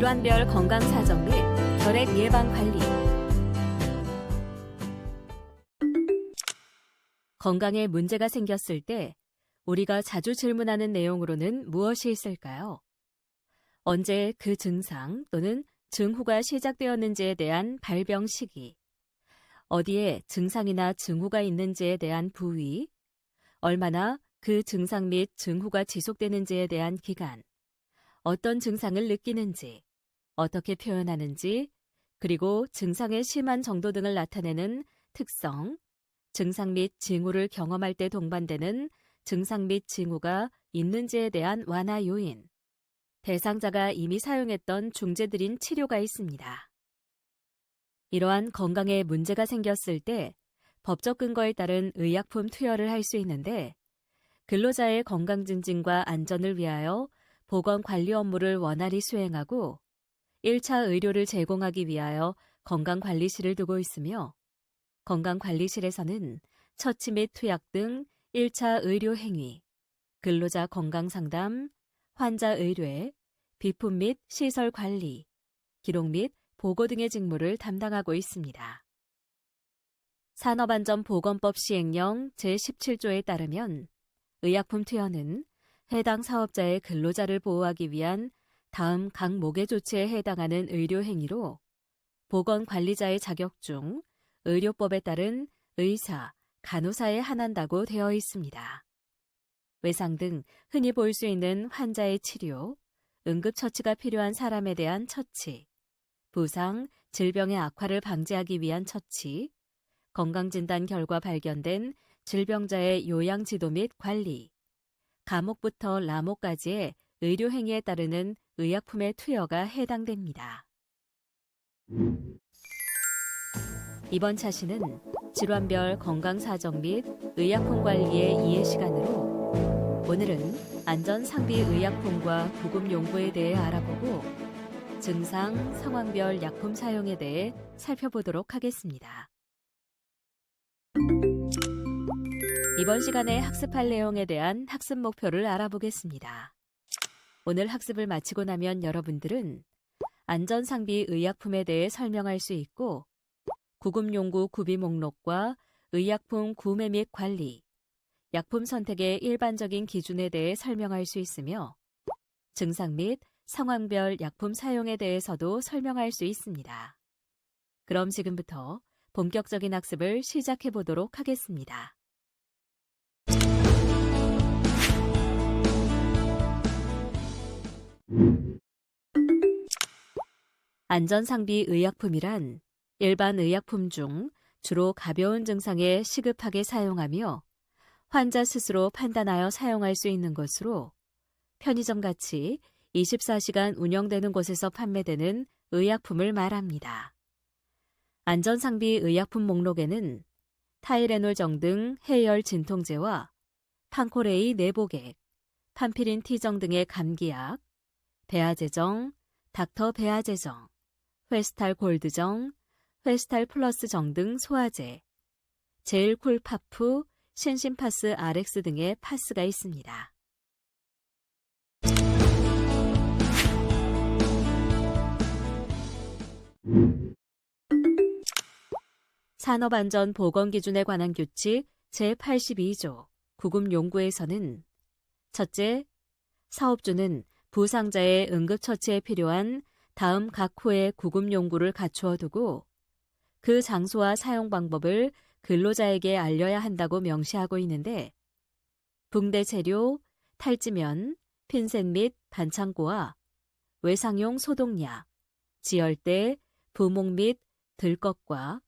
질환별 건강사정 및 결핵 예방 관리. 건강에 문제가 생겼을 때 우리가 자주 질문하는 내용으로는 무엇이 있을까요? 언제 그 증상 또는 증후가 시작되었는지에 대한 발병 시기, 어디에 증상이나 증후가 있는지에 대한 부위, 얼마나 그 증상 및 증후가 지속되는지에 대한 기간, 어떤 증상을 느끼는지, 어떻게 표현하는지, 그리고 증상의 심한 정도 등을 나타내는 특성, 증상 및 징후를 경험할 때 동반되는 증상 및 징후가 있는지에 대한 완화 요인, 대상자가 이미 사용했던 중재들인 치료가 있습니다. 이러한 건강에 문제가 생겼을 때 법적 근거에 따른 의약품 투여를 할 수 있는데, 근로자의 건강 증진과 안전을 위하여 보건관리 업무를 원활히 수행하고 1차 의료를 제공하기 위하여 건강관리실을 두고 있으며, 건강관리실에서는 처치 및 투약 등 1차 의료 행위, 근로자 건강상담, 환자 의뢰, 비품 및 시설 관리, 기록 및 보고 등의 직무를 담당하고 있습니다. 산업안전보건법 시행령 제17조에 따르면 의약품 투여는 해당 사업자의 근로자를 보호하기 위한 다음 각목의 조치에 해당하는 의료 행위로 보건관리자의 자격 중 의료법에 따른 의사, 간호사에 한한다고 되어 있습니다. 외상 등 흔히 볼 수 있는 환자의 치료, 응급처치가 필요한 사람에 대한 처치, 부상, 질병의 악화를 방지하기 위한 처치, 건강진단 결과 발견된 질병자의 요양지도 및 관리, 감옥부터 라목까지의 의료행위에 따르는 의약품의 투여가 해당됩니다. 이번 차시는 질환별 건강사정 및 의약품 관리의 이해 시간으로, 오늘은 안전상비 의약품과 구급 용구에 대해 알아보고 증상, 상황별 약품 사용에 대해 살펴보도록 하겠습니다. 이번 시간에 학습할 내용에 대한 학습 목표를 알아보겠습니다. 오늘 학습을 마치고 나면 여러분들은 안전상비 의약품에 대해 설명할 수 있고, 구급용구 구비 목록과 의약품 구매 및 관리, 약품 선택의 일반적인 기준에 대해 설명할 수 있으며, 증상 및 상황별 약품 사용에 대해서도 설명할 수 있습니다. 그럼 지금부터 본격적인 학습을 시작해 보도록 하겠습니다. 안전상비 의약품이란 일반 의약품 중 주로 가벼운 증상에 시급하게 사용하며 환자 스스로 판단하여 사용할 수 있는 것으로, 편의점같이 24시간 운영되는 곳에서 판매되는 의약품을 말합니다. 안전상비 의약품 목록에는 타이레놀정 등 해열 진통제와 판코레이 내복액, 판피린 T정 등의 감기약, 배아제정, 닥터 배아제정, 회스탈 골드정, 회스탈 플러스정 등 소화제, 제일쿨 파프, 신심파스 RX 등의 파스가 있습니다. 산업안전보건기준에 관한 규칙 제82조 구급용구에서는 첫째, 사업주는 부상자의 응급처치에 필요한 다음 각 호의 구급용구를 갖추어 두고 그 장소와 사용 방법을 근로자에게 알려야 한다고 명시하고 있는데, 붕대 재료, 탈지면, 핀셋 및 반창고와 외상용 소독약, 지혈대, 부목 및 들것과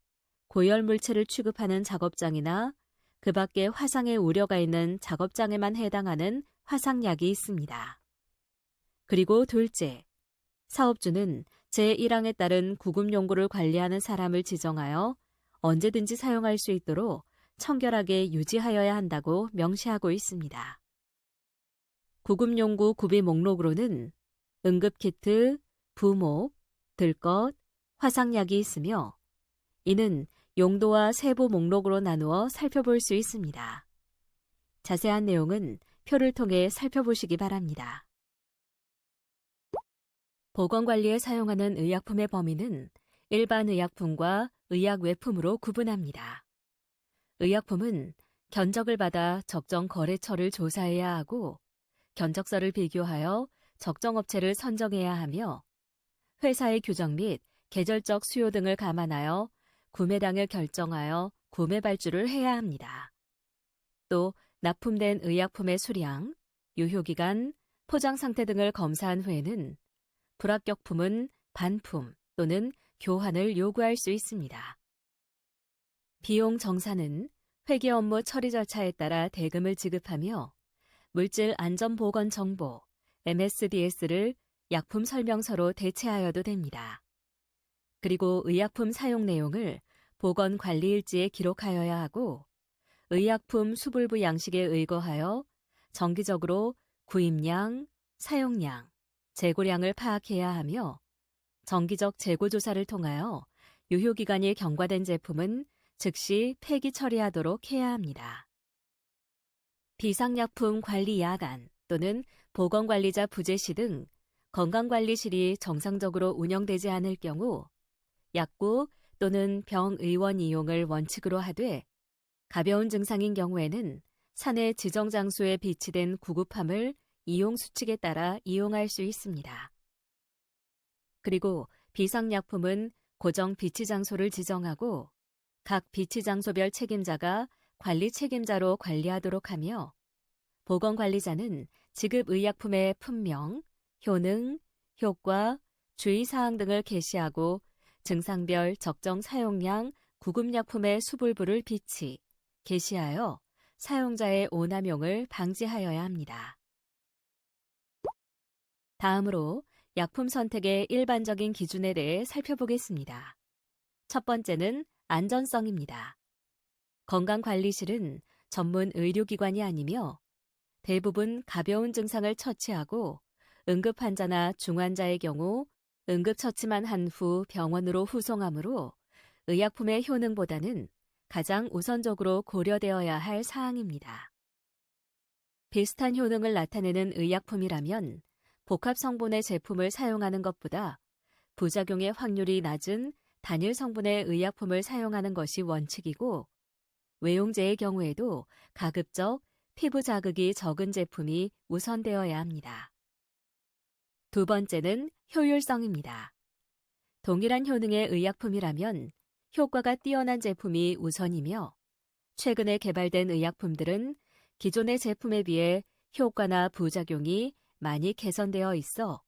고열물체를 취급하는 작업장이나 그 밖에 화상의 우려가 있는 작업장에만 해당하는 화상약이 있습니다. 그리고 둘째, 사업주는 제1항에 따른 구급용구를 관리하는 사람을 지정하여 언제든지 사용할 수 있도록 청결하게 유지하여야 한다고 명시하고 있습니다. 구급용구 구비 목록으로는 응급키트, 부목, 들것, 화상약이 있으며, 이는 용도와 세부 목록으로 나누어 살펴볼 수 있습니다. 자세한 내용은 표를 통해 살펴보시기 바랍니다. 보건관리에 사용하는 의약품의 범위는 일반 의약품과 의약 외품으로 구분합니다. 의약품은 견적을 받아 적정 거래처를 조사해야 하고 견적서를 비교하여 적정 업체를 선정해야 하며 회사의 규정 및 계절적 수요 등을 감안하여 구매량을 결정하여 구매 발주를 해야 합니다. 또 납품된 의약품의 수량, 유효기간, 포장 상태 등을 검사한 후에는 불합격품은 반품 또는 교환을 요구할 수 있습니다. 비용 정산은 회계 업무 처리 절차에 따라 대금을 지급하며 물질 안전보건 정보 MSDS를 약품 설명서로 대체하여도 됩니다. 그리고 의약품 사용 내용을 보건관리일지에 기록하여야 하고 의약품 수불부 양식에 의거하여 정기적으로 구입량, 사용량, 재고량을 파악해야 하며 정기적 재고 조사를 통하여 유효기간이 경과된 제품은 즉시 폐기 처리하도록 해야 합니다. 비상약품 관리 야간 또는 보건관리자 부재시 등 건강관리실이 정상적으로 운영되지 않을 경우 약국 또는 병의원 이용을 원칙으로 하되 가벼운 증상인 경우에는 사내 지정 장소에 비치된 구급함을 이용 수칙에 따라 이용할 수 있습니다. 그리고 비상약품은 고정 비치 장소를 지정하고 각 비치 장소별 책임자가 관리 책임자로 관리하도록 하며 보건관리자는 지급 의약품의 품명, 효능, 효과, 주의사항 등을 게시하고 증상별 적정 사용량 구급약품의 수불부를 비치, 게시하여 사용자의 오남용을 방지하여야 합니다. 다음으로 약품 선택의 일반적인 기준에 대해 살펴보겠습니다. 첫 번째는 안전성입니다. 건강관리실은 전문 의료기관이 아니며 대부분 가벼운 증상을 처치하고 응급환자나 중환자의 경우 응급처치만 한 후 병원으로 후송하므로 의약품의 효능보다는 가장 우선적으로 고려되어야 할 사항입니다. 비슷한 효능을 나타내는 의약품이라면 복합 성분의 제품을 사용하는 것보다 부작용의 확률이 낮은 단일 성분의 의약품을 사용하는 것이 원칙이고 외용제의 경우에도 가급적 피부 자극이 적은 제품이 우선되어야 합니다. 두 번째는 효율성입니다. 동일한 효능의 의약품이라면 효과가 뛰어난 제품이 우선이며 최근에 개발된 의약품들은 기존의 제품에 비해 효과나 부작용이 많이 개선되어 있어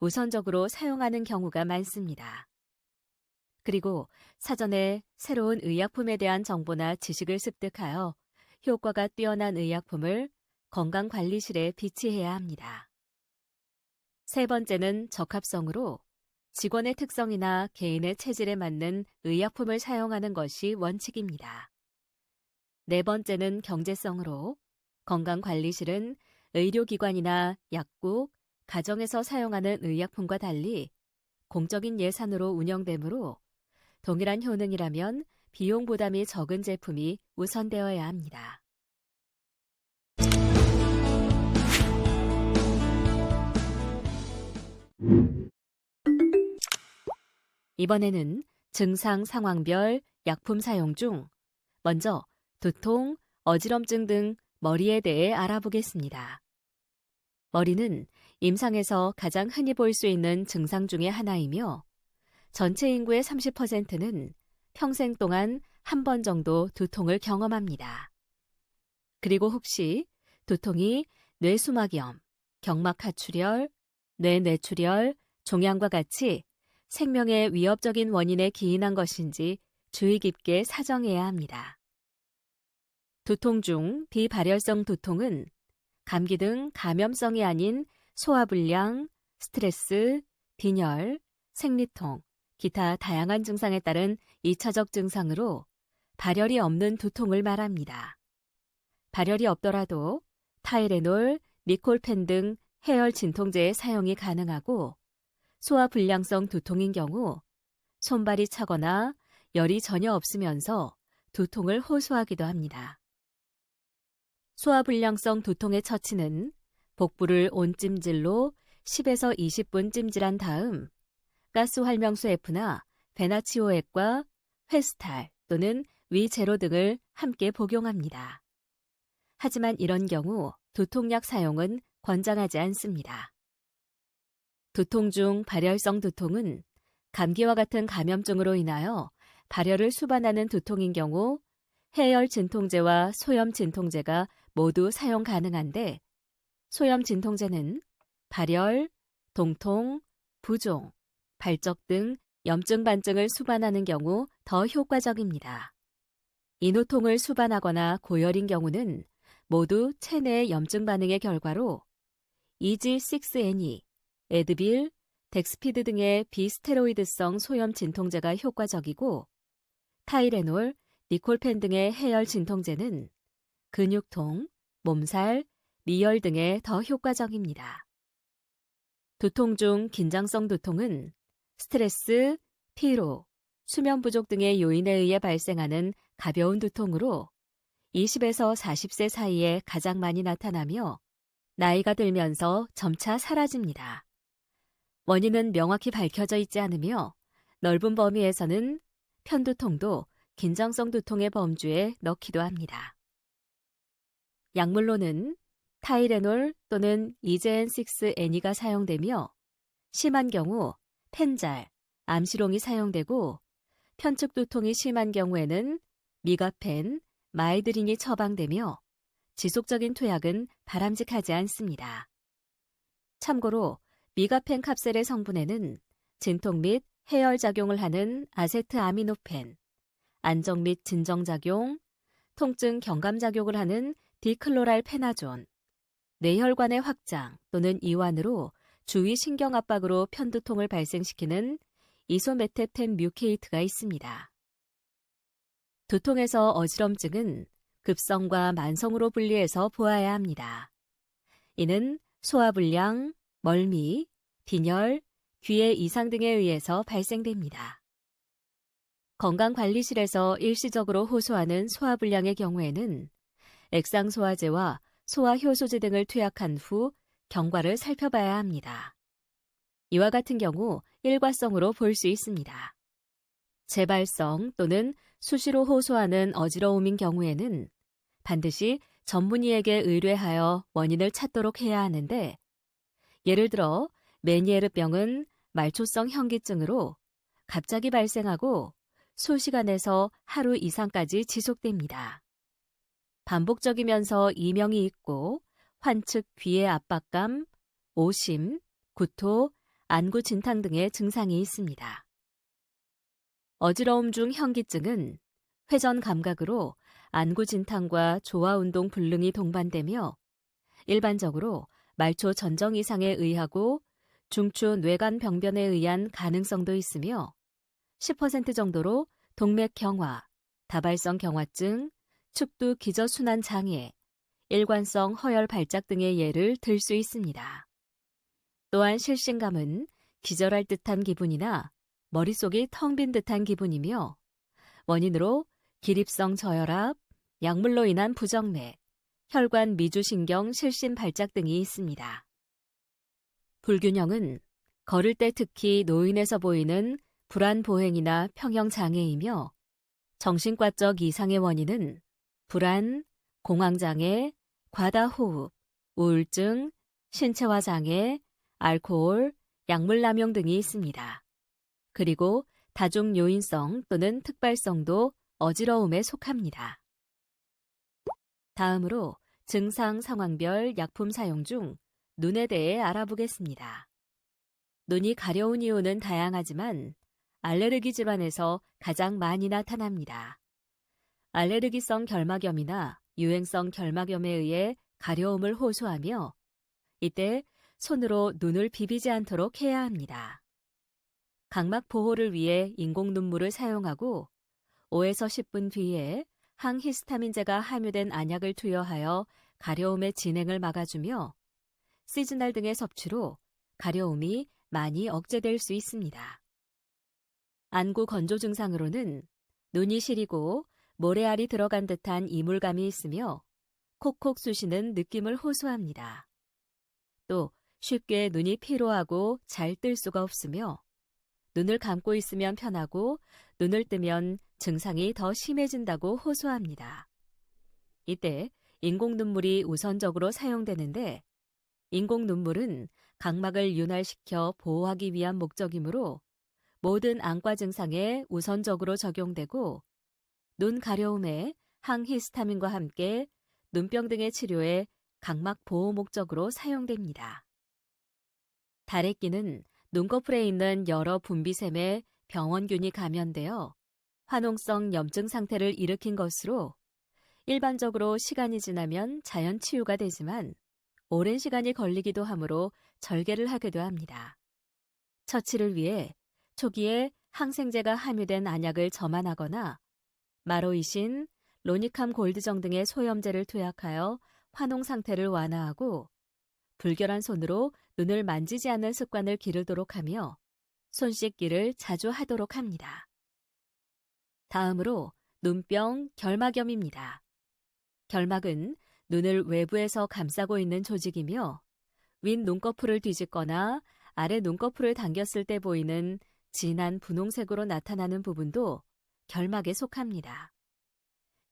우선적으로 사용하는 경우가 많습니다. 그리고 사전에 새로운 의약품에 대한 정보나 지식을 습득하여 효과가 뛰어난 의약품을 건강관리실에 비치해야 합니다. 세 번째는 적합성으로 직원의 특성이나 개인의 체질에 맞는 의약품을 사용하는 것이 원칙입니다. 네 번째는 경제성으로 건강관리실은 의료기관이나 약국, 가정에서 사용하는 의약품과 달리 공적인 예산으로 운영되므로 동일한 효능이라면 비용 부담이 적은 제품이 우선되어야 합니다. 이번에는 증상 상황별 약품 사용 중 먼저 두통, 어지럼증 등 머리에 대해 알아보겠습니다. 머리는 임상에서 가장 흔히 볼 수 있는 증상 중의 하나이며 전체 인구의 30%는 평생 동안 한 번 정도 두통을 경험합니다. 그리고 혹시 두통이 뇌수막염, 경막하출혈, 뇌뇌출혈, 종양과 같이 생명에 위협적인 원인에 기인한 것인지 주의 깊게 사정해야 합니다. 두통 중 비발열성 두통은 감기 등 감염성이 아닌 소화불량, 스트레스, 빈혈, 생리통, 기타 다양한 증상에 따른 2차적 증상으로 발열이 없는 두통을 말합니다. 발열이 없더라도 타이레놀, 니콜펜 등 해열 진통제의 사용이 가능하고 소화불량성 두통인 경우 손발이 차거나 열이 전혀 없으면서 두통을 호소하기도 합니다. 소화불량성 두통의 처치는 복부를 온찜질로 10에서 20분 찜질한 다음 가스 활명수 F나 베나치오액과 회스탈 또는 위제로 등을 함께 복용합니다. 하지만 이런 경우 두통약 사용은 권장하지 않습니다. 두통 중 발열성 두통은 감기와 같은 감염증으로 인하여 발열을 수반하는 두통인 경우 해열 진통제와 소염 진통제가 모두 사용 가능한데 소염 진통제는 발열, 동통, 부종, 발적 등 염증 반증을 수반하는 경우 더 효과적입니다. 인후통을 수반하거나 고열인 경우는 모두 체내 염증 반응의 결과로 EG6NE, 에드빌, 덱스피드 등의 비스테로이드성 소염 진통제가 효과적이고 타이레놀, 니콜펜 등의 해열 진통제는 근육통, 몸살, 미열 등에 더 효과적입니다. 두통 중 긴장성 두통은 스트레스, 피로, 수면 부족 등의 요인에 의해 발생하는 가벼운 두통으로 20에서 40세 사이에 가장 많이 나타나며 나이가 들면서 점차 사라집니다. 원인은 명확히 밝혀져 있지 않으며 넓은 범위에서는 편두통도 긴장성 두통의 범주에 넣기도 합니다. 약물로는 타이레놀 또는 이제엔6NE가 사용되며 심한 경우 펜잘, 암시롱이 사용되고 편측 두통이 심한 경우에는 미가펜, 마이드린이 처방되며 지속적인 투약은 바람직하지 않습니다. 참고로 미가펜 캅셀의 성분에는 진통 및 해열 작용을 하는 아세트아미노펜, 안정 및 진정작용, 통증 경감작용을 하는 디클로랄페나존, 뇌혈관의 확장 또는 이완으로 주위 신경압박으로 편두통을 발생시키는 이소메텝텐 뮤케이트가 있습니다. 두통에서 어지럼증은 급성과 만성으로 분리해서 보아야 합니다. 이는 소화불량, 멀미, 빈혈, 귀의 이상 등에 의해서 발생됩니다. 건강관리실에서 일시적으로 호소하는 소화불량의 경우에는 액상소화제와 소화효소제 등을 투약한 후 경과를 살펴봐야 합니다. 이와 같은 경우 일과성으로 볼 수 있습니다. 재발성 또는 수시로 호소하는 어지러움인 경우에는 반드시 전문의에게 의뢰하여 원인을 찾도록 해야 하는데 예를 들어 메니에르병은 말초성 현기증으로 갑자기 발생하고 수시간에서 하루 이상까지 지속됩니다. 반복적이면서 이명이 있고 환측 귀의 압박감, 오심, 구토, 안구 진탕 등의 증상이 있습니다. 어지러움 중 현기증은 회전 감각으로 안구 진탕과 조화 운동 불능이 동반되며 일반적으로 말초 전정 이상에 의하고 중추 뇌관 병변에 의한 가능성도 있으며 10% 정도로 동맥 경화, 다발성 경화증, 축두 기저순환 장애, 일관성 허열 발작 등의 예를 들 수 있습니다. 또한 실신감은 기절할 듯한 기분이나 머릿속이 텅 빈 듯한 기분이며 원인으로 기립성 저혈압, 약물로 인한 부정맥, 혈관 미주신경 실신 발작 등이 있습니다. 불균형은 걸을 때 특히 노인에서 보이는 불안보행이나 평형장애이며 정신과적 이상의 원인은 불안, 공황장애, 과다호흡, 우울증, 신체화 장애, 알코올, 약물 남용 등이 있습니다. 그리고 다중요인성 또는 특발성도 어지러움에 속합니다. 다음으로 증상 상황별 약품 사용 중 눈에 대해 알아보겠습니다. 눈이 가려운 이유는 다양하지만 알레르기 질환에서 가장 많이 나타납니다. 알레르기성 결막염이나 유행성 결막염에 의해 가려움을 호소하며 이때 손으로 눈을 비비지 않도록 해야 합니다. 각막 보호를 위해 인공 눈물을 사용하고 5에서 10분 뒤에 항히스타민제가 함유된 안약을 투여하여 가려움의 진행을 막아주며 시즈날 등의 섭취로 가려움이 많이 억제될 수 있습니다. 안구 건조 증상으로는 눈이 시리고 모래알이 들어간 듯한 이물감이 있으며 콕콕 쑤시는 느낌을 호소합니다. 또 쉽게 눈이 피로하고 잘 뜰 수가 없으며 눈을 감고 있으면 편하고 눈을 뜨면 증상이 더 심해진다고 호소합니다. 이때 인공 눈물이 우선적으로 사용되는데 인공 눈물은 각막을 윤활시켜 보호하기 위한 목적이므로 모든 안과 증상에 우선적으로 적용되고 눈 가려움에 항히스타민과 함께 눈병 등의 치료에 각막 보호 목적으로 사용됩니다. 다래끼는 눈꺼풀에 있는 여러 분비샘에 병원균이 감염되어 화농성 염증 상태를 일으킨 것으로 일반적으로 시간이 지나면 자연 치유가 되지만 오랜 시간이 걸리기도 하므로 절개를 하기도 합니다. 처치를 위해 초기에 항생제가 함유된 안약을 점안하거나 마로이신, 로니캄 골드정 등의 소염제를 투약하여 화농 상태를 완화하고 불결한 손으로 눈을 만지지 않는 습관을 기르도록 하며 손 씻기를 자주 하도록 합니다. 다음으로 눈병 결막염입니다. 결막은 눈을 외부에서 감싸고 있는 조직이며 윗 눈꺼풀을 뒤집거나 아래 눈꺼풀을 당겼을 때 보이는 진한 분홍색으로 나타나는 부분도 결막에 속합니다.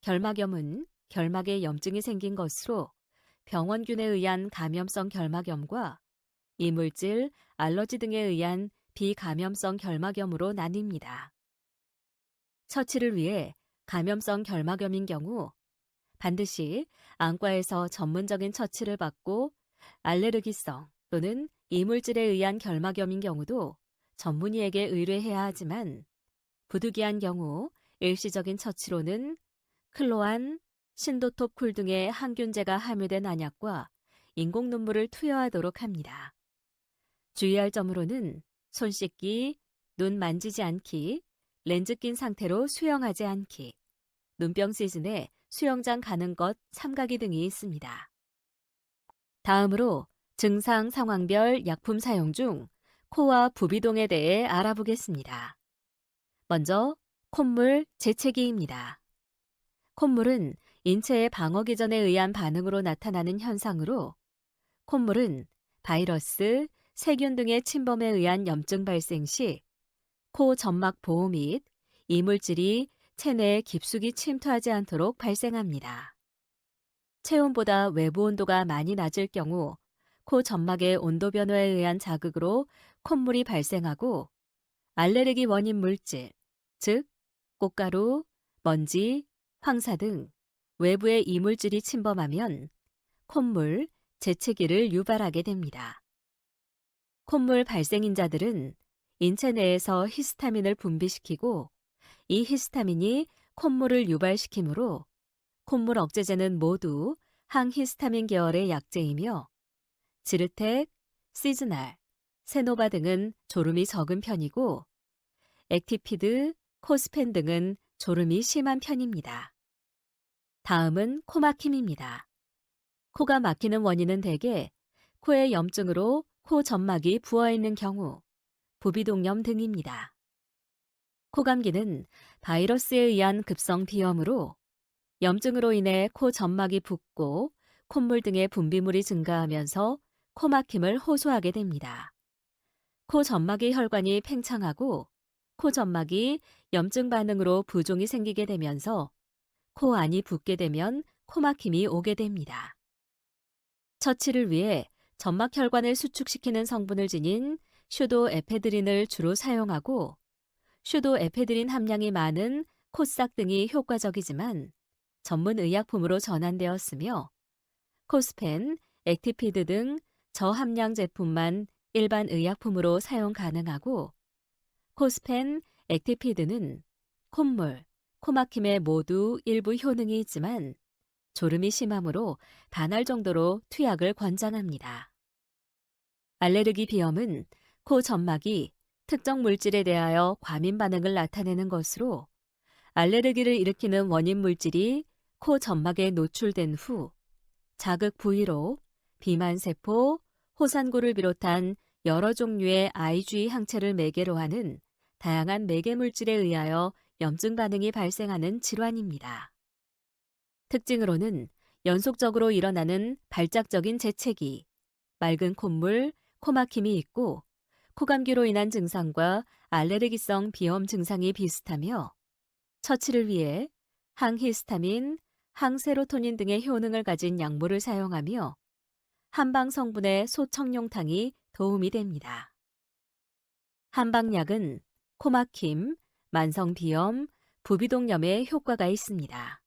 결막염은 결막에 염증이 생긴 것으로 병원균에 의한 감염성 결막염과 이물질, 알러지 등에 의한 비감염성 결막염으로 나뉩니다. 처치를 위해 감염성 결막염인 경우 반드시 안과에서 전문적인 처치를 받고 알레르기성 또는 이물질에 의한 결막염인 경우도 전문의에게 의뢰해야 하지만 부득이한 경우 일시적인 처치로는 클로안, 신도톱쿨 등의 항균제가 함유된 안약과 인공 눈물을 투여하도록 합니다. 주의할 점으로는 손 씻기, 눈 만지지 않기, 렌즈 낀 상태로 수영하지 않기, 눈병 시즌에 수영장 가는 것 삼가기 등이 있습니다. 다음으로 증상 상황별 약품 사용 중 코와 부비동에 대해 알아보겠습니다. 먼저 콧물 재채기입니다. 콧물은 인체의 방어 기전에 의한 반응으로 나타나는 현상으로 콧물은 바이러스, 세균 등의 침범에 의한 염증 발생 시 코 점막 보호 및 이물질이 체내에 깊숙이 침투하지 않도록 발생합니다. 체온보다 외부 온도가 많이 낮을 경우 코 점막의 온도 변화에 의한 자극으로 콧물이 발생하고 알레르기 원인 물질, 즉 꽃가루, 먼지, 황사 등 외부의 이물질이 침범하면 콧물, 재채기를 유발하게 됩니다. 콧물 발생인자들은 인체 내에서 히스타민을 분비시키고 이 히스타민이 콧물을 유발시키므로 콧물 억제제는 모두 항히스타민 계열의 약제이며 지르텍, 시즈날, 세노바 등은 졸음이 적은 편이고 액티피드, 코스펜 등은 졸음이 심한 편입니다. 다음은 코막힘입니다. 코가 막히는 원인은 대개 코의 염증으로 코 점막이 부어있는 경우, 부비동염 등입니다. 코감기는 바이러스에 의한 급성 비염으로 염증으로 인해 코 점막이 붓고 콧물 등의 분비물이 증가하면서 코막힘을 호소하게 됩니다. 코 점막의 혈관이 팽창하고 코 점막이 염증 반응으로 부종이 생기게 되면서 코 안이 붓게 되면 코막힘이 오게 됩니다. 처치를 위해 점막 혈관을 수축시키는 성분을 지닌 슈도에페드린을 주로 사용하고 슈도에페드린 함량이 많은 코싹 등이 효과적이지만 전문 의약품으로 전환되었으며 코스펜, 액티피드 등 저함량 제품만 일반 의약품으로 사용 가능하고 코스펜, 액티피드는 콧물, 코막힘에 모두 일부 효능이 있지만 졸음이 심하므로 반할 정도로 투약을 권장합니다. 알레르기 비염은 코 점막이 특정 물질에 대하여 과민 반응을 나타내는 것으로 알레르기를 일으키는 원인 물질이 코 점막에 노출된 후 자극 부위로 비만세포, 호산구를 비롯한 여러 종류의 IgE 항체를 매개로 하는 다양한 매개 물질에 의하여 염증 반응이 발생하는 질환입니다. 특징으로는 연속적으로 일어나는 발작적인 재채기, 맑은 콧물, 코막힘이 있고 코감기로 인한 증상과 알레르기성 비염 증상이 비슷하며 처치를 위해 항히스타민, 항세로토닌 등의 효능을 가진 약물을 사용하며 한방 성분의 소청룡탕이 도움이 됩니다. 한방약은 코막힘, 만성비염, 부비동염에 효과가 있습니다.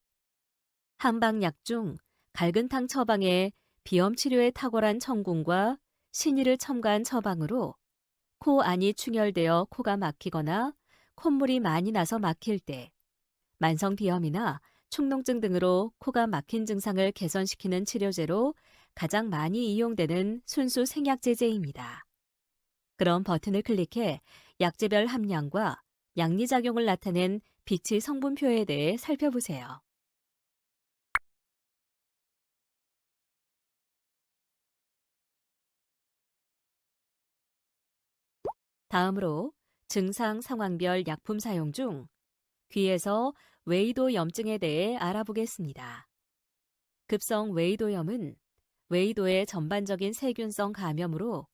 한방약 중 갈근탕 처방에 비염 치료에 탁월한 청궁과 신의를 첨가한 처방으로 코 안이 충혈되어 코가 막히거나 콧물이 많이 나서 막힐 때, 만성비염이나 축농증 등으로 코가 막힌 증상을 개선시키는 치료제로 가장 많이 이용되는 순수 생약제제입니다. 그럼 버튼을 클릭해 약제별 함량과 양리작용을 나타낸 빛의 성분표에 대해 살펴보세요. 다음으로 증상 상황별 약품 사용 중 귀에서 웨이도 염증에 대해 알아보겠습니다. 급성 웨이도염은 웨이도의 전반적인 세균성 감염으로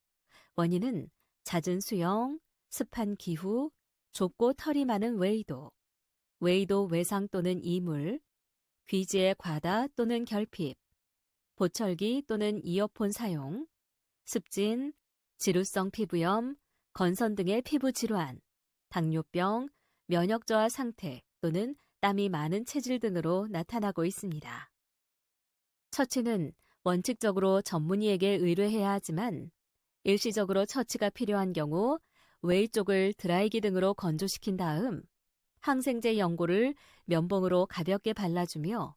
원인은 잦은 수영, 습한 기후, 좁고 털이 많은 웨이도, 웨이도 외상 또는 이물, 귀지의 과다 또는 결핍, 보철기 또는 이어폰 사용, 습진, 지루성 피부염, 건선 등의 피부 질환, 당뇨병, 면역 저하 상태 또는 땀이 많은 체질 등으로 나타나고 있습니다. 처치는 원칙적으로 전문의에게 의뢰해야 하지만 일시적으로 처치가 필요한 경우 웨이 쪽을 드라이기 등으로 건조시킨 다음 항생제 연고를 면봉으로 가볍게 발라주며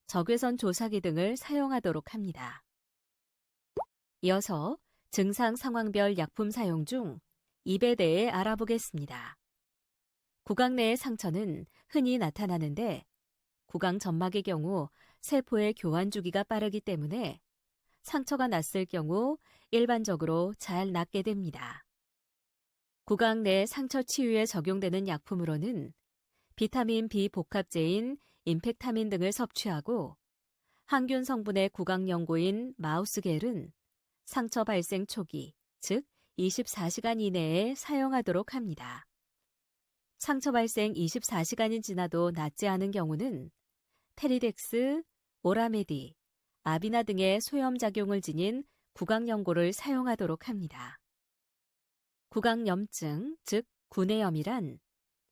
적외선 조사기 등을 사용하도록 합니다. 이어서 증상 상황별 약품 사용 중 입에 대해 알아보겠습니다. 구강 내의 상처는 흔히 나타나는데 구강 점막의 경우 세포의 교환 주기가 빠르기 때문에 상처가 났을 경우 일반적으로 잘 낫게 됩니다. 구강 내 상처 치유에 적용되는 약품으로는 비타민 B 복합제인 임팩타민 등을 섭취하고 항균 성분의 구강 연고인 마우스겔은 상처 발생 초기, 즉 24시간 이내에 사용하도록 합니다. 상처 발생 24시간이 지나도 낫지 않은 경우는 테리덱스, 오라메디, 아비나 등의 소염작용을 지닌 구강연고를 사용하도록 합니다. 구강염증, 즉 구내염이란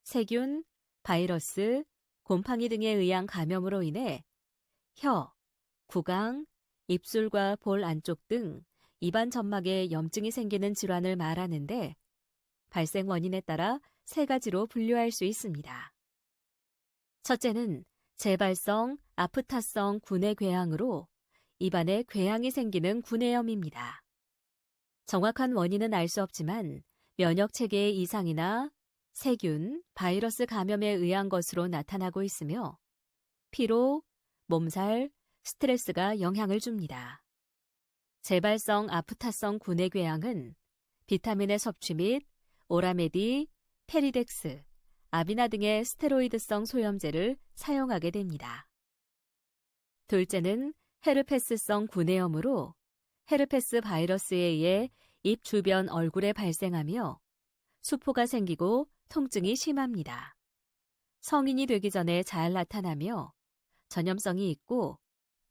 세균, 바이러스, 곰팡이 등에 의한 감염으로 인해 혀, 구강, 입술과 볼 안쪽 등 입안 점막에 염증이 생기는 질환을 말하는데 발생 원인에 따라 세 가지로 분류할 수 있습니다. 첫째는 재발성 아프타성 구내 궤양으로 입안에 궤양이 생기는 구내염입니다. 정확한 원인은 알 수 없지만 면역 체계의 이상이나 세균, 바이러스 감염에 의한 것으로 나타나고 있으며 피로, 몸살, 스트레스가 영향을 줍니다. 재발성 아프타성 구내 궤양은 비타민의 섭취 및 오라메디, 테리덱스, 아비나 등의 스테로이드성 소염제를 사용하게 됩니다. 둘째는 헤르페스성 구내염으로 헤르페스 바이러스에 의해 입 주변 얼굴에 발생하며 수포가 생기고 통증이 심합니다. 성인이 되기 전에 잘 나타나며 전염성이 있고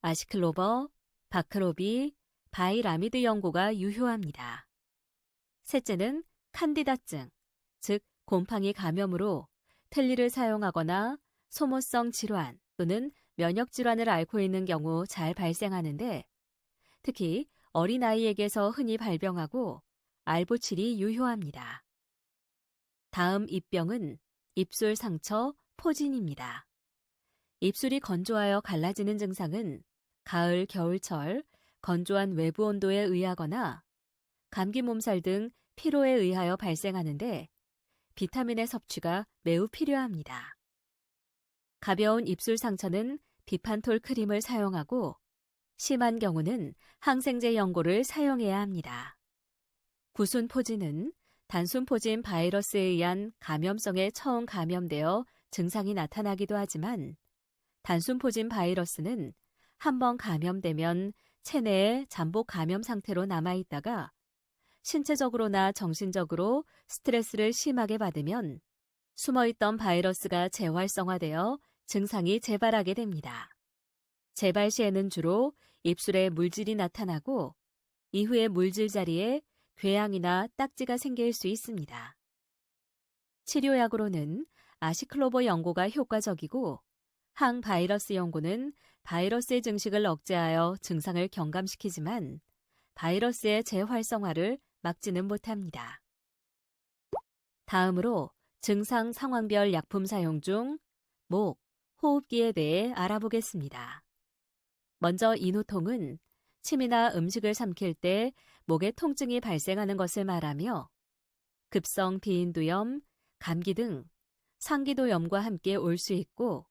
아시클로버, 바크로비, 바이라미드 연고가 유효합니다. 셋째는 칸디다증, 즉 곰팡이 감염으로 틀니를 사용하거나 소모성 질환 또는 면역 질환을 앓고 있는 경우 잘 발생하는데 특히 어린아이에게서 흔히 발병하고 알보칠이 유효합니다. 다음 입병은 입술 상처, 포진입니다. 입술이 건조하여 갈라지는 증상은 가을, 겨울철, 건조한 외부 온도에 의하거나 감기 몸살 등 피로에 의하여 발생하는데 비타민의 섭취가 매우 필요합니다. 가벼운 입술 상처는 비판톨 크림을 사용하고 심한 경우는 항생제 연고를 사용해야 합니다. 구순 포진은 단순 포진 바이러스에 의한 감염성에 처음 감염되어 증상이 나타나기도 하지만 단순 포진 바이러스는 한번 감염되면 체내에 잠복 감염 상태로 남아있다가 신체적으로나 정신적으로 스트레스를 심하게 받으면 숨어있던 바이러스가 재활성화되어 증상이 재발하게 됩니다. 재발 시에는 주로 입술에 물질이 나타나고 이후에 물질 자리에 궤양이나 딱지가 생길 수 있습니다. 치료약으로는 아시클로버 연고가 효과적이고 항바이러스 연고는 바이러스의 증식을 억제하여 증상을 경감시키지만 바이러스의 재활성화를 막지는 못합니다. 다음으로 증상 상황별 약품 사용 중 목, 호흡기에 대해 알아보겠습니다. 먼저 인후통은 침이나 음식을 삼킬 때 목에 통증이 발생하는 것을 말하며 급성 비인두염, 감기 등 상기도염과 함께 올 수 있고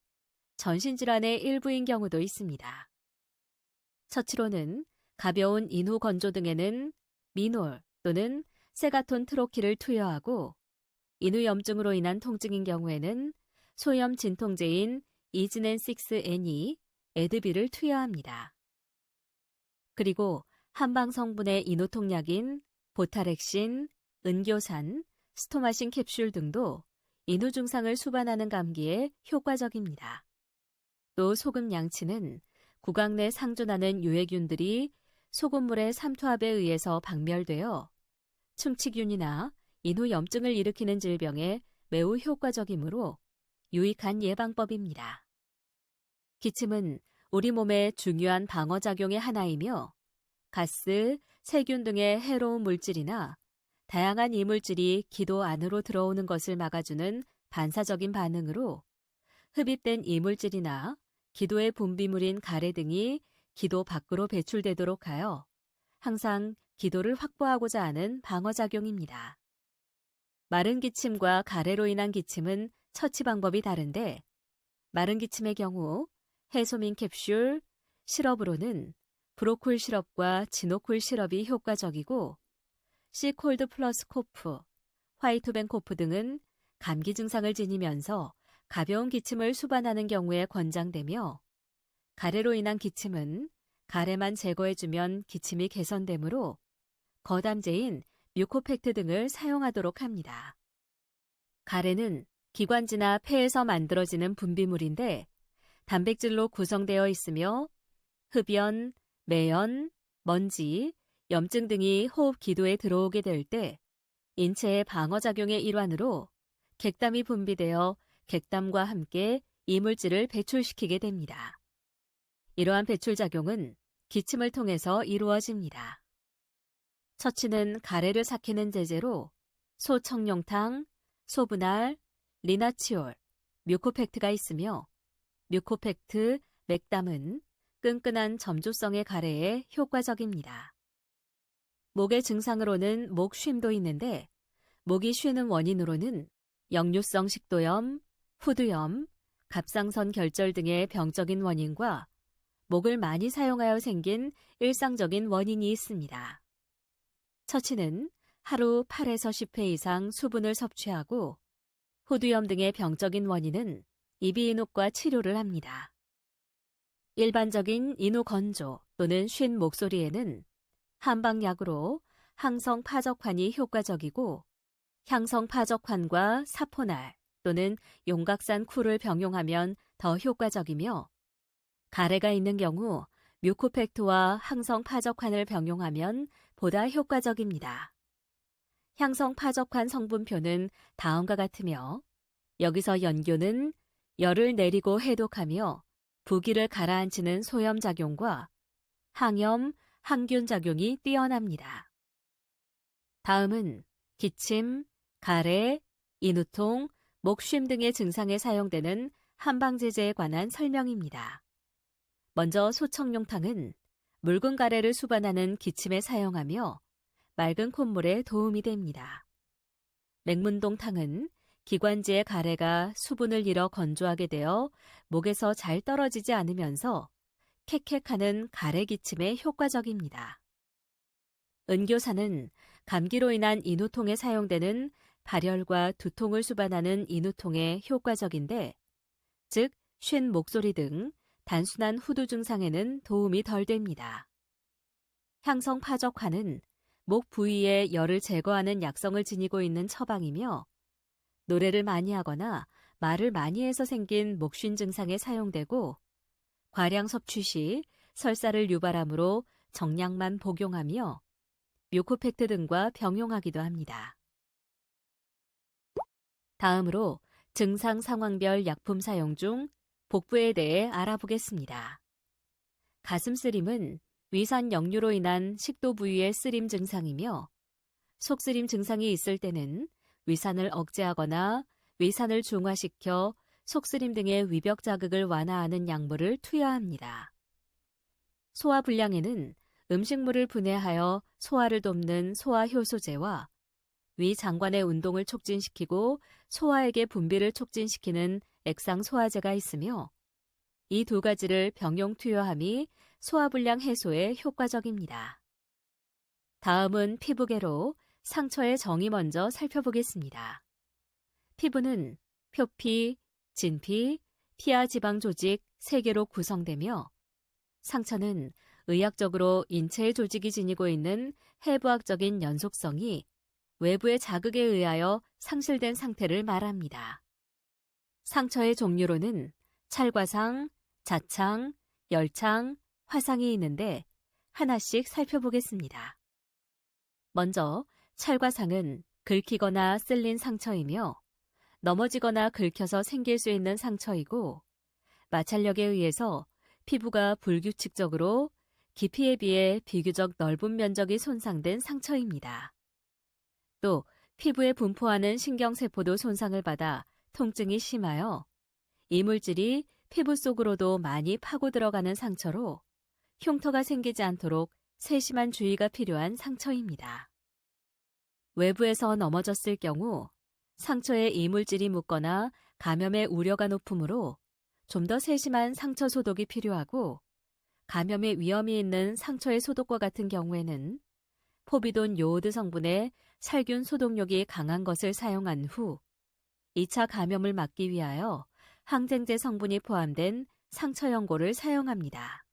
전신질환의 일부인 경우도 있습니다. 처치로는 가벼운 인후 건조 등에는 미놀 또는 세가톤트로키를 투여하고 인후염증으로 인한 통증인 경우에는 소염 진통제인 이즈넨6N이 에드비를 투여합니다. 그리고 한방 성분의 인후통약인 보타렉신, 은교산, 스토마신 캡슐 등도 인후 증상을 수반하는 감기에 효과적입니다. 또 소금 양치는 구강 내 상존하는 유해균들이 소금물의 삼투압에 의해서 박멸되어 충치균이나 인후염증을 일으키는 질병에 매우 효과적이므로 유익한 예방법입니다. 기침은 우리 몸의 중요한 방어작용의 하나이며 가스, 세균 등의 해로운 물질이나 다양한 이물질이 기도 안으로 들어오는 것을 막아주는 반사적인 반응으로 흡입된 이물질이나 기도의 분비물인 가래 등이 기도 밖으로 배출되도록 하여 항상 기도를 확보하고자 하는 방어작용입니다. 마른 기침과 가래로 인한 기침은 처치 방법이 다른데 마른 기침의 경우 해소민 캡슐, 시럽으로는 브로콜 시럽과 지노콜 시럽이 효과적이고 시콜드 플러스 코프, 화이트벤 코프 등은 감기 증상을 지니면서 가벼운 기침을 수반하는 경우에 권장되며 가래로 인한 기침은 가래만 제거해주면 기침이 개선되므로 거담제인 뮤코팩트 등을 사용하도록 합니다. 가래는 기관지나 폐에서 만들어지는 분비물인데 단백질로 구성되어 있으며 흡연, 매연, 먼지, 염증 등이 호흡 기도에 들어오게 될 때 인체의 방어작용의 일환으로 객담이 분비되어 객담과 함께 이물질을 배출시키게 됩니다. 이러한 배출작용은 기침을 통해서 이루어집니다. 처치는 가래를 삭히는 제제로 소청룡탕, 소분할, 리나치올, 뮤코팩트가 있으며 뮤코팩트, 맥담은 끈끈한 점조성의 가래에 효과적입니다. 목의 증상으로는 목 쉼도 있는데 목이 쉬는 원인으로는 역류성 식도염, 후두염, 갑상선 결절 등의 병적인 원인과 목을 많이 사용하여 생긴 일상적인 원인이 있습니다. 처치는 하루 8에서 10회 이상 수분을 섭취하고 후두염 등의 병적인 원인은 이비인후과 치료를 합니다. 일반적인 인후 건조 또는 쉰 목소리에는 한방약으로 항성 파적환이 효과적이고 향성 파적환과 사포날 또는 용각산 쿨을 병용하면 더 효과적이며 가래가 있는 경우 뮤코팩트와 항성 파적환을 병용하면 보다 효과적입니다. 향성 파적환 성분표는 다음과 같으며 여기서 연교는 열을 내리고 해독하며 부기를 가라앉히는 소염작용과 항염, 항균작용이 뛰어납니다. 다음은 기침, 가래, 인후통, 목쉼 등의 증상에 사용되는 한방제제에 관한 설명입니다. 먼저 소청룡탕은 묽은 가래를 수반하는 기침에 사용하며 맑은 콧물에 도움이 됩니다. 맹문동탕은 기관지의 가래가 수분을 잃어 건조하게 되어 목에서 잘 떨어지지 않으면서 캑캑하는 가래 기침에 효과적입니다. 은교사는 감기로 인한 인후통에 사용되는 발열과 두통을 수반하는 인후통에 효과적인데, 즉 쉰 목소리 등 단순한 후두 증상에는 도움이 덜 됩니다. 향성 파적환은 목 부위에 열을 제거하는 약성을 지니고 있는 처방이며 노래를 많이 하거나 말을 많이 해서 생긴 목쉰 증상에 사용되고 과량 섭취 시 설사를 유발하므로 정량만 복용하며 뮤코팩트 등과 병용하기도 합니다. 다음으로 증상 상황별 약품 사용 중 복부에 대해 알아보겠습니다. 가슴 쓰림은 위산 역류로 인한 식도 부위의 쓰림 증상이며 속쓰림 증상이 있을 때는 위산을 억제하거나 위산을 중화시켜 속쓰림 등의 위벽 자극을 완화하는 약물을 투여합니다. 소화불량에는 음식물을 분해하여 소화를 돕는 소화효소제와 위 장관의 운동을 촉진시키고 소화액의 분비를 촉진시키는 액상소화제가 있으며 이 두 가지를 병용 투여함이 소화불량 해소에 효과적입니다. 다음은 피부계로 상처의 정의 먼저 살펴보겠습니다. 피부는 표피, 진피, 피하 지방 조직 3개로 구성되며 상처는 의학적으로 인체의 조직이 지니고 있는 해부학적인 연속성이 외부의 자극에 의하여 상실된 상태를 말합니다. 상처의 종류로는 찰과상, 자창, 열창, 화상이 있는데 하나씩 살펴보겠습니다. 먼저 찰과상은 긁히거나 쓸린 상처이며 넘어지거나 긁혀서 생길 수 있는 상처이고 마찰력에 의해서 피부가 불규칙적으로 깊이에 비해 비교적 넓은 면적이 손상된 상처입니다. 또 피부에 분포하는 신경세포도 손상을 받아 통증이 심하여 이물질이 피부 속으로도 많이 파고 들어가는 상처로 흉터가 생기지 않도록 세심한 주의가 필요한 상처입니다. 외부에서 넘어졌을 경우 상처에 이물질이 묻거나 감염의 우려가 높으므로 좀 더 세심한 상처 소독이 필요하고 감염의 위험이 있는 상처의 소독과 같은 경우에는 포비돈 요오드 성분의 살균 소독력이 강한 것을 사용한 후 2차 감염을 막기 위하여 항생제 성분이 포함된 상처 연고를 사용합니다.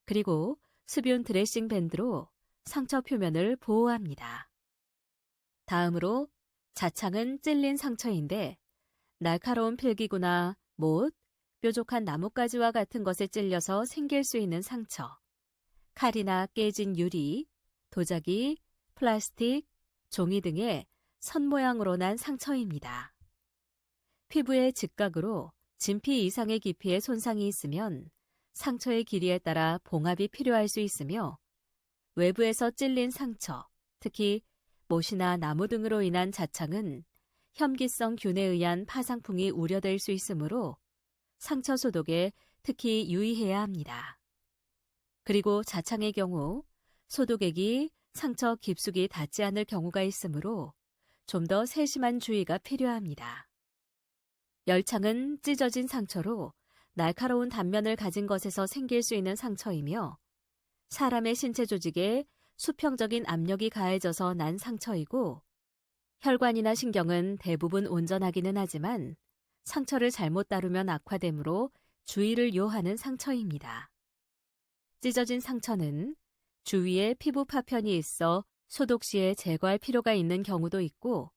그리고 수분 드레싱 밴드로 상처 표면을 보호합니다. 다음으로 자창은 찔린 상처인데 날카로운 필기구나 못, 뾰족한 나뭇가지와 같은 것에 찔려서 생길 수 있는 상처, 칼이나 깨진 유리, 도자기, 플라스틱, 종이 등의 선 모양으로 난 상처입니다. 피부의 직각으로 진피 이상의 깊이의 손상이 있으면 상처의 길이에 따라 봉합이 필요할 수 있으며 외부에서 찔린 상처, 특히 못이나 나무 등으로 인한 자창은 혐기성 균에 의한 파상풍이 우려될 수 있으므로 상처 소독에 특히 유의해야 합니다. 그리고 자창의 경우 소독액이 상처 깊숙이 닿지 않을 경우가 있으므로 좀 더 세심한 주의가 필요합니다. 열창은 찢어진 상처로 날카로운 단면을 가진 것에서 생길 수 있는 상처이며 사람의 신체 조직에 수평적인 압력이 가해져서 난 상처이고 혈관이나 신경은 대부분 온전하기는 하지만 상처를 잘못 다루면 악화되므로 주의를 요하는 상처입니다. 찢어진 상처는 주위에 피부 파편이 있어 소독 시에 제거할 필요가 있는 경우도 있고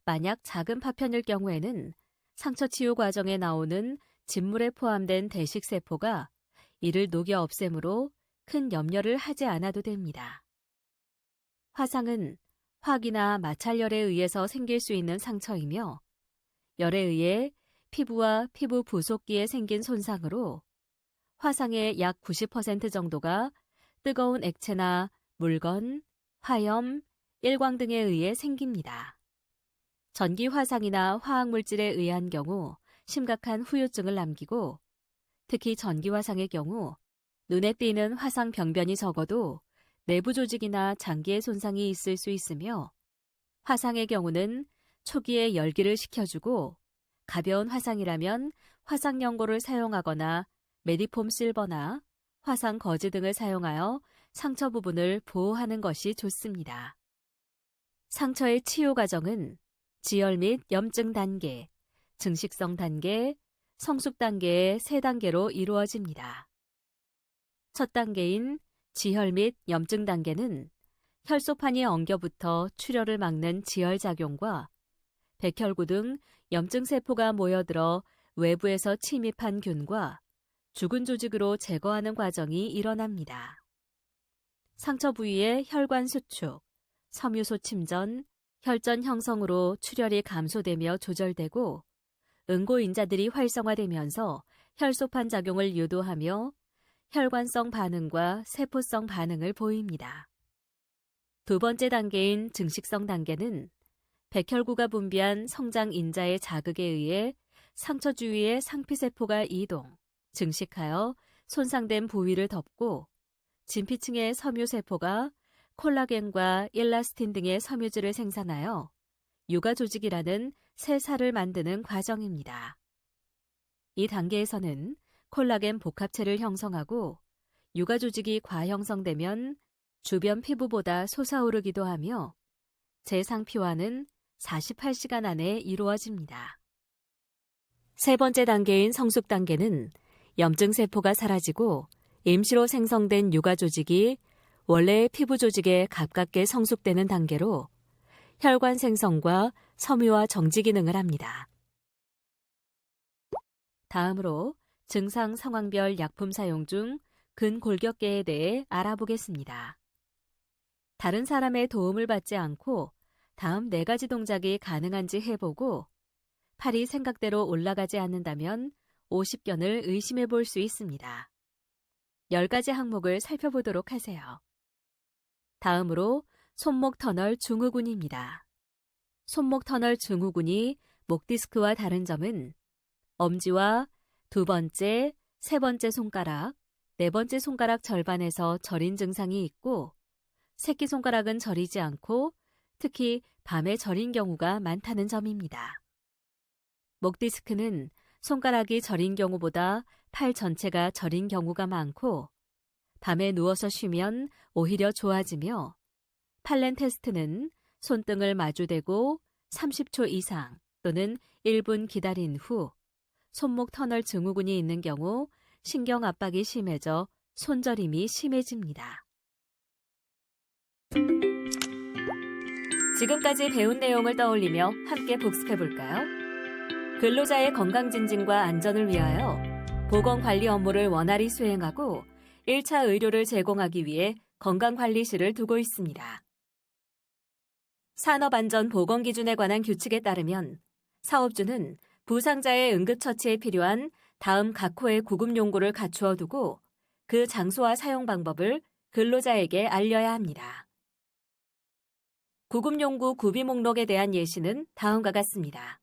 만약 작은 파편일 경우에는 상처 치유 과정에 나오는 진물에 포함된 대식세포가 이를 녹여 없애므로 큰 염려를 하지 않아도 됩니다. 화상은 화기나 마찰열에 의해서 생길 수 있는 상처이며 열에 의해 피부와 피부 부속기에 생긴 손상으로 화상의 약 90% 정도가 뜨거운 액체나 물건, 화염, 일광 등에 의해 생깁니다. 전기 화상이나 화학물질에 의한 경우 심각한 후유증을 남기고 특히 전기 화상의 경우 눈에 띄는 화상 병변이 적어도 내부 조직이나 장기의 손상이 있을 수 있으며 화상의 경우는 초기에 열기를 식혀주고 가벼운 화상이라면 화상 연고를 사용하거나 메디폼 실버나 화상 거즈 등을 사용하여 상처 부분을 보호하는 것이 좋습니다. 상처의 치유 과정은 지혈 및 염증 단계, 증식성 단계, 성숙 단계의 3단계로 이루어집니다. 첫 단계인 지혈 및 염증 단계는 혈소판이 엉겨붙어 출혈을 막는 지혈작용과 백혈구 등 염증세포가 모여들어 외부에서 침입한 균과 죽은 조직으로 제거하는 과정이 일어납니다. 상처 부위의 혈관 수축, 섬유소 침전, 혈전 형성으로 출혈이 감소되며 조절되고 응고인자들이 활성화되면서 혈소판 작용을 유도하며 혈관성 반응과 세포성 반응을 보입니다. 두 번째 단계인 증식성 단계는 백혈구가 분비한 성장 인자의 자극에 의해 상처 주위의 상피세포가 이동, 증식하여 손상된 부위를 덮고 진피층의 섬유세포가 콜라겐과 엘라스틴 등의 섬유질을 생산하여 유가조직이라는 새 살을 만드는 과정입니다. 이 단계에서는 콜라겐 복합체를 형성하고 유가조직이 과형성되면 주변 피부보다 솟아오르기도 하며 재상피화는 48시간 안에 이루어집니다. 세 번째 단계인 성숙 단계는 염증세포가 사라지고 임시로 생성된 유가조직이 원래의 피부 조직에 가깝게 성숙되는 단계로 혈관 생성과 섬유화 정지 기능을 합니다. 다음으로 증상 상황별 약품 사용 중 근골격계에 대해 알아보겠습니다. 다른 사람의 도움을 받지 않고 다음 4가지 동작이 가능한지 해보고 팔이 생각대로 올라가지 않는다면 50견을 의심해 볼 수 있습니다. 10가지 항목을 살펴보도록 하세요. 다음으로 손목 터널 증후군입니다. 손목 터널 증후군이 목 디스크와 다른 점은 엄지와 두 번째, 세 번째 손가락, 네 번째 손가락 절반에서 저린 증상이 있고 새끼손가락은 저리지 않고 특히 밤에 저린 경우가 많다는 점입니다. 목 디스크는 손가락이 저린 경우보다 팔 전체가 저린 경우가 많고 밤에 누워서 쉬면 오히려 좋아지며 팔렌 테스트는 손등을 마주대고 30초 이상 또는 1분 기다린 후 손목 터널 증후군이 있는 경우 신경 압박이 심해져 손저림이 심해집니다. 지금까지 배운 내용을 떠올리며 함께 복습해볼까요? 근로자의 건강 증진과 안전을 위하여 보건관리 업무를 원활히 수행하고 1차 의료를 제공하기 위해 건강관리실을 두고 있습니다. 산업안전보건기준에 관한 규칙에 따르면 사업주는 부상자의 응급처치에 필요한 다음 각 호의 구급용구를 갖추어 두고 그 장소와 사용 방법을 근로자에게 알려야 합니다. 구급용구 구비 목록에 대한 예시는 다음과 같습니다.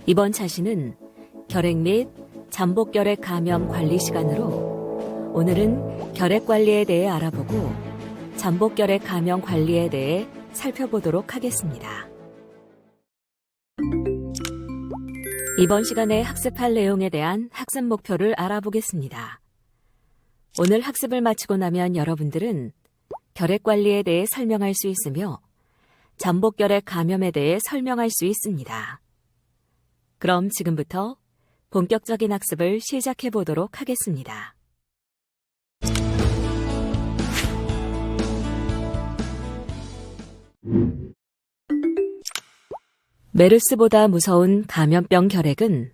이번 차시는 결핵 및 잠복결핵 감염 관리 시간으로 오늘은 결핵 관리에 대해 알아보고 잠복결핵 감염 관리에 대해 살펴보도록 하겠습니다. 이번 시간에 학습할 내용에 대한 학습 목표를 알아보겠습니다. 오늘 학습을 마치고 나면 여러분들은 결핵 관리에 대해 설명할 수 있으며 잠복결핵 감염에 대해 설명할 수 있습니다. 그럼 지금부터 본격적인 학습을 시작해 보도록 하겠습니다. 메르스보다 무서운 감염병 결핵은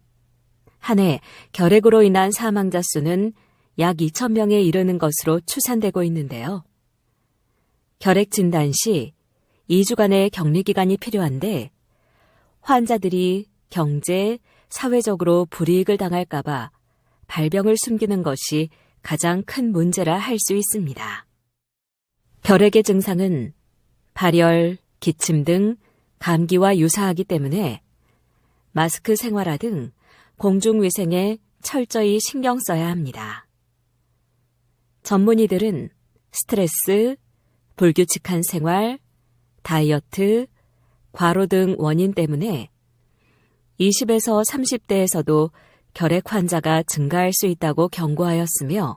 한 해 결핵으로 인한 사망자 수는 약 2,000명에 이르는 것으로 추산되고 있는데요. 결핵 진단 시 2주간의 격리기간이 필요한데 환자들이 경제, 사회적으로 불이익을 당할까봐 발병을 숨기는 것이 가장 큰 문제라 할 수 있습니다. 결핵의 증상은 발열, 기침 등 감기와 유사하기 때문에 마스크 생활화 등 공중위생에 철저히 신경 써야 합니다. 전문의들은 스트레스, 불규칙한 생활, 다이어트, 과로 등 원인 때문에 20에서 30대에서도 결핵 환자가 증가할 수 있다고 경고하였으며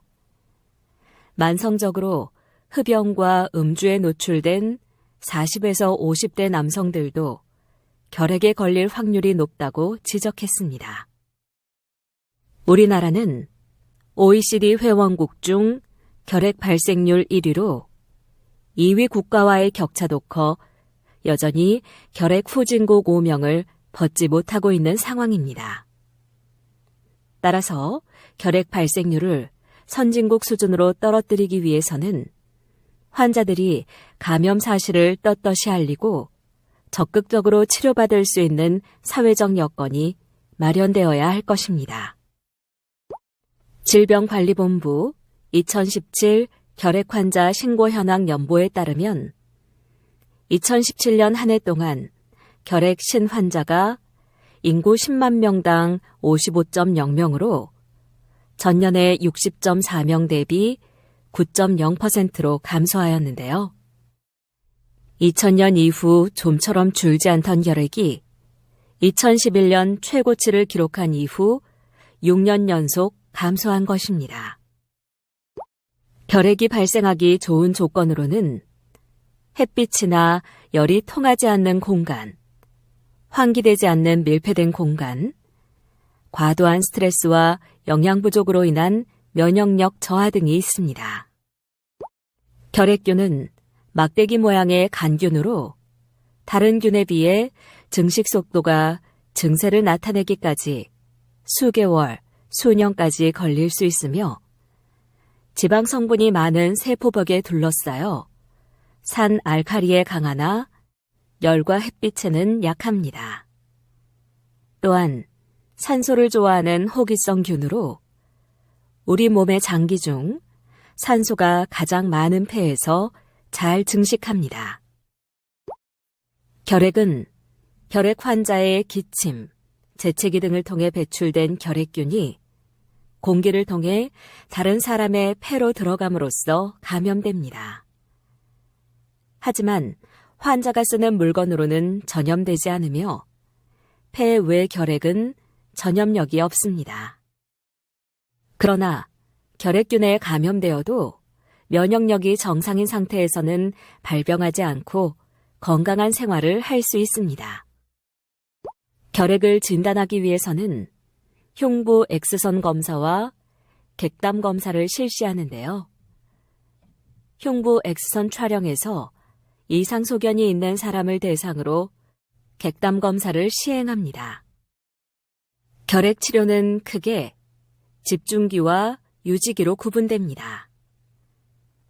만성적으로 흡연과 음주에 노출된 40에서 50대 남성들도 결핵에 걸릴 확률이 높다고 지적했습니다. 우리나라는 OECD 회원국 중 결핵 발생률 1위로 2위 국가와의 격차도 커 여전히 결핵 후진국 5명을 벗지 못하고 있는 상황입니다. 따라서 결핵 발생률을 선진국 수준으로 떨어뜨리기 위해서는 환자들이 감염 사실을 떳떳이 알리고 적극적으로 치료받을 수 있는 사회적 여건이 마련되어야 할 것입니다. 질병관리본부 2017 결핵 환자 신고 현황 연보에 따르면 2017년 한 해 동안 결핵 신환자가 인구 10만 명당 55.0명으로 전년의 60.4명 대비 9.0%로 감소하였는데요. 2000년 이후 좀처럼 줄지 않던 결핵이 2011년 최고치를 기록한 이후 6년 연속 감소한 것입니다. 결핵이 발생하기 좋은 조건으로는 햇빛이나 열이 통하지 않는 공간, 환기되지 않는 밀폐된 공간, 과도한 스트레스와 영양 부족으로 인한 면역력 저하 등이 있습니다. 결핵균은 막대기 모양의 간균으로 다른 균에 비해 증식 속도가 증세를 나타내기까지 수개월, 수년까지 걸릴 수 있으며 지방 성분이 많은 세포벽에 둘러싸여 산 알칼리에 강하나 열과 햇빛에는 약합니다. 또한 산소를 좋아하는 호기성 균으로 우리 몸의 장기 중 산소가 가장 많은 폐에서 잘 증식합니다. 결핵은 결핵 환자의 기침, 재채기 등을 통해 배출된 결핵균이 공기를 통해 다른 사람의 폐로 들어감으로써 감염됩니다. 하지만 환자가 쓰는 물건으로는 전염되지 않으며 폐 외 결핵은 전염력이 없습니다. 그러나 결핵균에 감염되어도 면역력이 정상인 상태에서는 발병하지 않고 건강한 생활을 할 수 있습니다. 결핵을 진단하기 위해서는 흉부 X선 검사와 객담 검사를 실시하는데요. 흉부 X선 촬영에서 이상 소견이 있는 사람을 대상으로 객담 검사를 시행합니다. 결핵 치료는 크게 집중기와 유지기로 구분됩니다.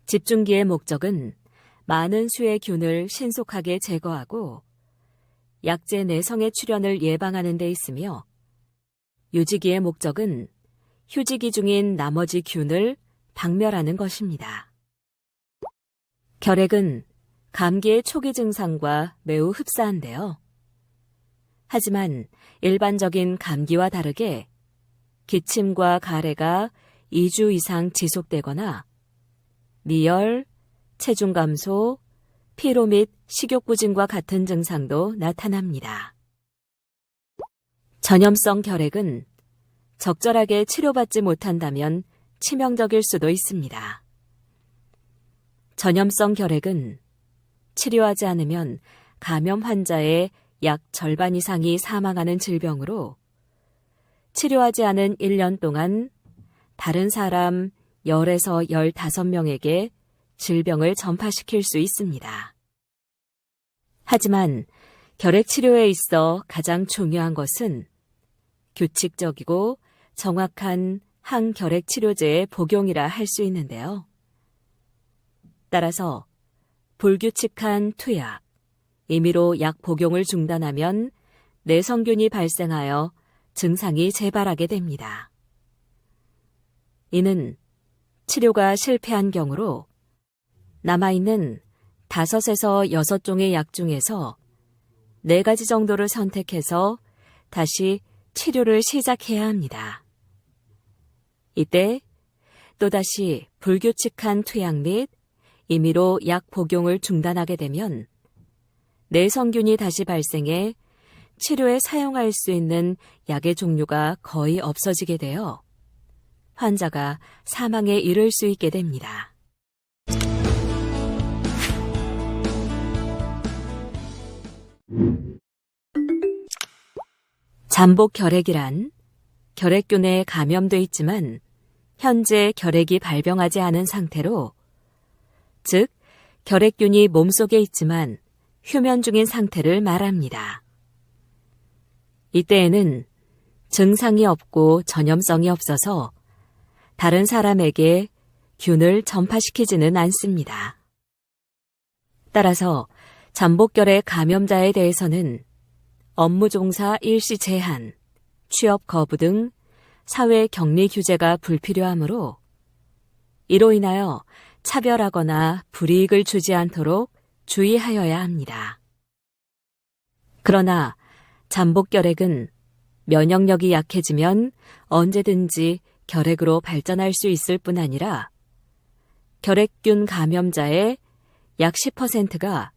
집중기의 목적은 많은 수의 균을 신속하게 제거하고 약제 내성의 출현을 예방하는 데 있으며 유지기의 목적은 휴지기 중인 나머지 균을 박멸하는 것입니다. 결핵은 감기의 초기 증상과 매우 흡사한데요. 하지만 일반적인 감기와 다르게 기침과 가래가 2주 이상 지속되거나 미열, 체중 감소, 피로 및 식욕부진과 같은 증상도 나타납니다. 전염성 결핵은 적절하게 치료받지 못한다면 치명적일 수도 있습니다. 전염성 결핵은 치료하지 않으면 감염 환자의 약 절반 이상이 사망하는 질병으로 치료하지 않은 1년 동안 다른 사람 10에서 15명에게 질병을 전파시킬 수 있습니다. 하지만 결핵 치료에 있어 가장 중요한 것은 규칙적이고 정확한 항결핵 치료제의 복용이라 할 수 있는데요. 따라서 불규칙한 투약, 임의로 약 복용을 중단하면 내성균이 발생하여 증상이 재발하게 됩니다. 이는 치료가 실패한 경우로 남아있는 5에서 6종의 약 중에서 4가지 정도를 선택해서 다시 치료를 시작해야 합니다. 이때 또다시 불규칙한 투약 및 임의로 약 복용을 중단하게 되면 내성균이 다시 발생해 치료에 사용할 수 있는 약의 종류가 거의 없어지게 되어 환자가 사망에 이를 수 있게 됩니다. 잠복 결핵이란 결핵균에 감염돼 있지만 현재 결핵이 발병하지 않은 상태로, 즉 결핵균이 몸속에 있지만 휴면 중인 상태를 말합니다. 이때에는 증상이 없고 전염성이 없어서 다른 사람에게 균을 전파시키지는 않습니다. 따라서 잠복결핵 감염자에 대해서는 업무 종사 일시 제한, 취업 거부 등 사회 격리 규제가 불필요하므로 이로 인하여 차별하거나 불이익을 주지 않도록 주의하여야 합니다. 그러나 잠복결핵은 면역력이 약해지면 언제든지 결핵으로 발전할 수 있을 뿐 아니라 결핵균 감염자의 약 10%가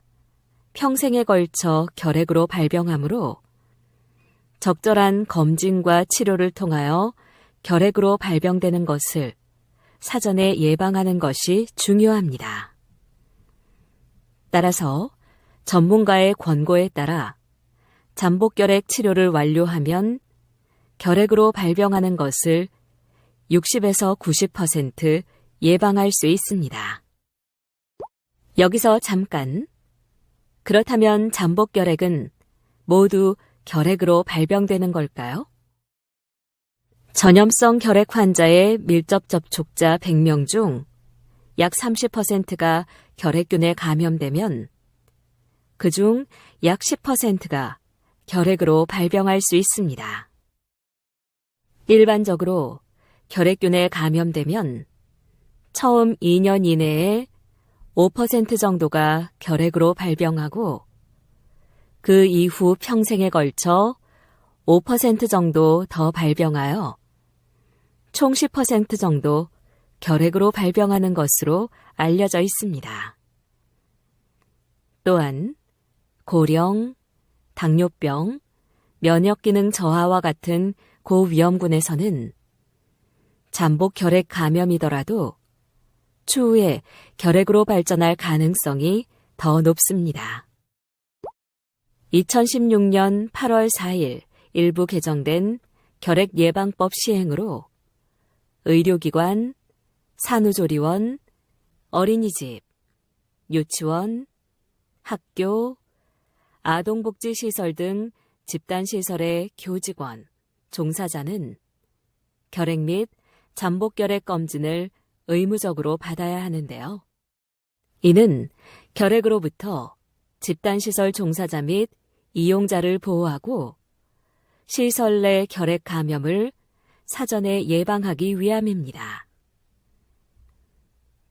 평생에 걸쳐 결핵으로 발병하므로 적절한 검진과 치료를 통하여 결핵으로 발병되는 것을 사전에 예방하는 것이 중요합니다. 따라서 전문가의 권고에 따라 잠복결핵 치료를 완료하면 결핵으로 발병하는 것을 60에서 90% 예방할 수 있습니다. 여기서 잠깐, 그렇다면 잠복결핵은 모두 결핵으로 발병되는 걸까요? 전염성 결핵 환자의 밀접 접촉자 100명 중 약 30%가 결핵균에 감염되면 그중 약 10%가 결핵으로 발병할 수 있습니다. 일반적으로 결핵균에 감염되면 처음 2년 이내에 5% 정도가 결핵으로 발병하고 그 이후 평생에 걸쳐 5% 정도 더 발병하여 총 10% 정도 결핵으로 발병하는 것으로 알려져 있습니다. 또한 고령, 당뇨병, 면역기능 저하와 같은 고위험군에서는 잠복 결핵 감염이더라도 추후에 결핵으로 발전할 가능성이 더 높습니다. 2016년 8월 4일 일부 개정된 결핵 예방법 시행으로 의료기관, 산후조리원, 어린이집, 유치원, 학교, 아동복지시설 등 집단시설의 교직원, 종사자는 결핵 및 잠복결핵 검진을 의무적으로 받아야 하는데요. 이는 결핵으로부터 집단시설 종사자 및 이용자를 보호하고 시설 내 결핵 감염을 사전에 예방하기 위함입니다.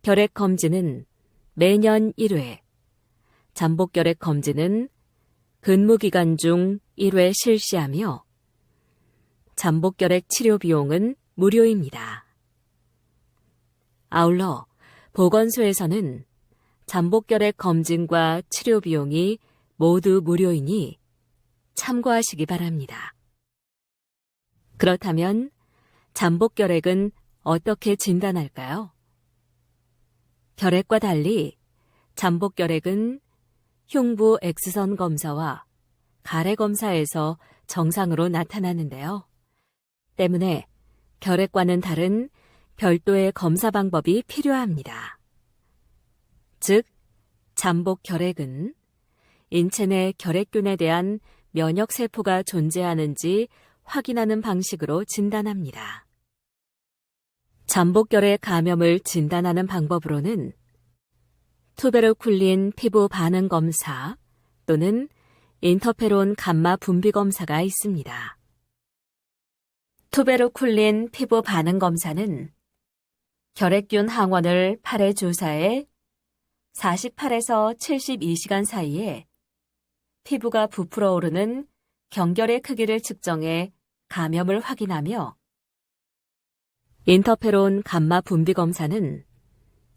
결핵 검진은 매년 1회, 잠복결핵 검진은 근무기간 중 1회 실시하며 잠복결핵 치료 비용은 무료입니다. 아울러 보건소에서는 잠복결핵 검진과 치료 비용이 모두 무료이니 참고하시기 바랍니다. 그렇다면 잠복결핵은 어떻게 진단할까요? 결핵과 달리 잠복결핵은 흉부 X선 검사와 가래 검사에서 정상으로 나타나는데요. 때문에 결핵과는 다른 별도의 검사 방법이 필요합니다. 즉, 잠복결핵은 인체 내 결핵균에 대한 면역세포가 존재하는지 확인하는 방식으로 진단합니다. 잠복결핵 감염을 진단하는 방법으로는 투베르쿨린 피부 반응 검사 또는 인터페론 감마 분비 검사가 있습니다. 투베르쿨린 피부 반응 검사는 결핵균 항원을 팔에 주사해 48에서 72시간 사이에 피부가 부풀어 오르는 경결의 크기를 측정해 감염을 확인하며, 인터페론 감마 분비 검사는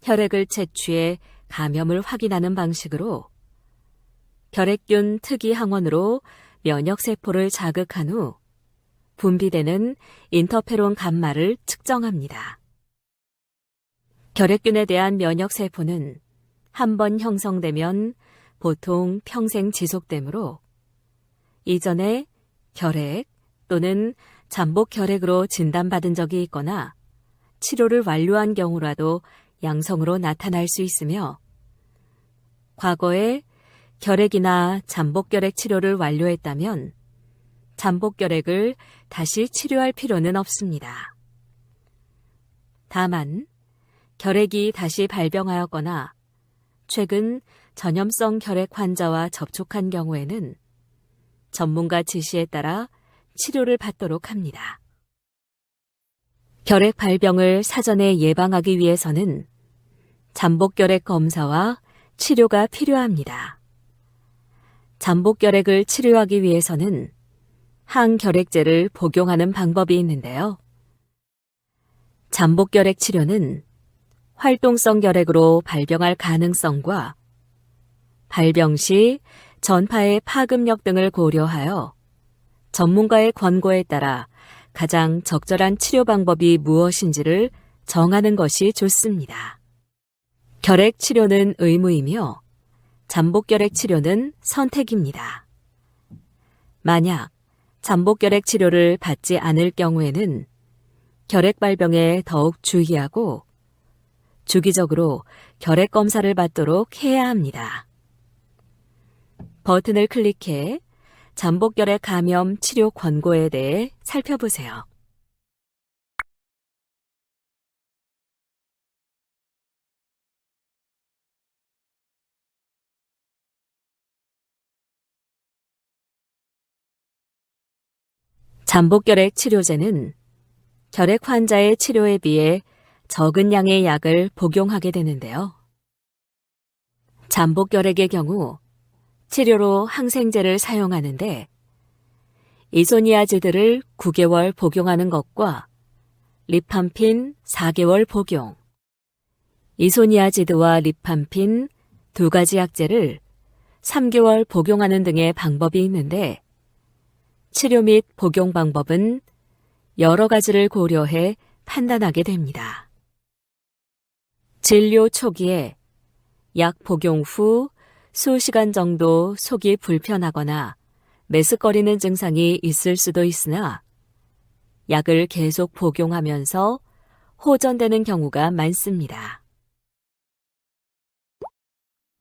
혈액을 채취해 감염을 확인하는 방식으로 결핵균 특이 항원으로 면역세포를 자극한 후 분비되는 인터페론 감마를 측정합니다. 결핵균에 대한 면역세포는 한 번 형성되면 보통 평생 지속되므로 이전에 결핵 또는 잠복 결핵으로 진단받은 적이 있거나 치료를 완료한 경우라도 양성으로 나타날 수 있으며 과거에 결핵이나 잠복결핵 치료를 완료했다면 잠복결핵을 다시 치료할 필요는 없습니다. 다만 결핵이 다시 발병하였거나 최근 전염성 결핵 환자와 접촉한 경우에는 전문가 지시에 따라 치료를 받도록 합니다. 결핵 발병을 사전에 예방하기 위해서는 잠복결핵 검사와 치료가 필요합니다. 잠복결핵을 치료하기 위해서는 항결핵제를 복용하는 방법이 있는데요. 잠복결핵 치료는 활동성 결핵으로 발병할 가능성과 발병 시 전파의 파급력 등을 고려하여 전문가의 권고에 따라 가장 적절한 치료 방법이 무엇인지를 정하는 것이 좋습니다. 결핵 치료는 의무이며 잠복결핵 치료는 선택입니다. 만약 잠복결핵 치료를 받지 않을 경우에는 결핵 발병에 더욱 주의하고 주기적으로 결핵 검사를 받도록 해야 합니다. 버튼을 클릭해 잠복결핵 감염 치료 권고에 대해 살펴보세요. 잠복결핵 치료제는 결핵 환자의 치료에 비해 적은 양의 약을 복용하게 되는데요. 잠복결핵의 경우 치료로 항생제를 사용하는데 이소니아지드를 9개월 복용하는 것과 리팜핀 4개월 복용, 이소니아지드와 리팜핀 두 가지 약제를 3개월 복용하는 등의 방법이 있는데 치료 및 복용 방법은 여러 가지를 고려해 판단하게 됩니다. 진료 초기에 약 복용 후 수시간 정도 속이 불편하거나 메스꺼리는 증상이 있을 수도 있으나 약을 계속 복용하면서 호전되는 경우가 많습니다.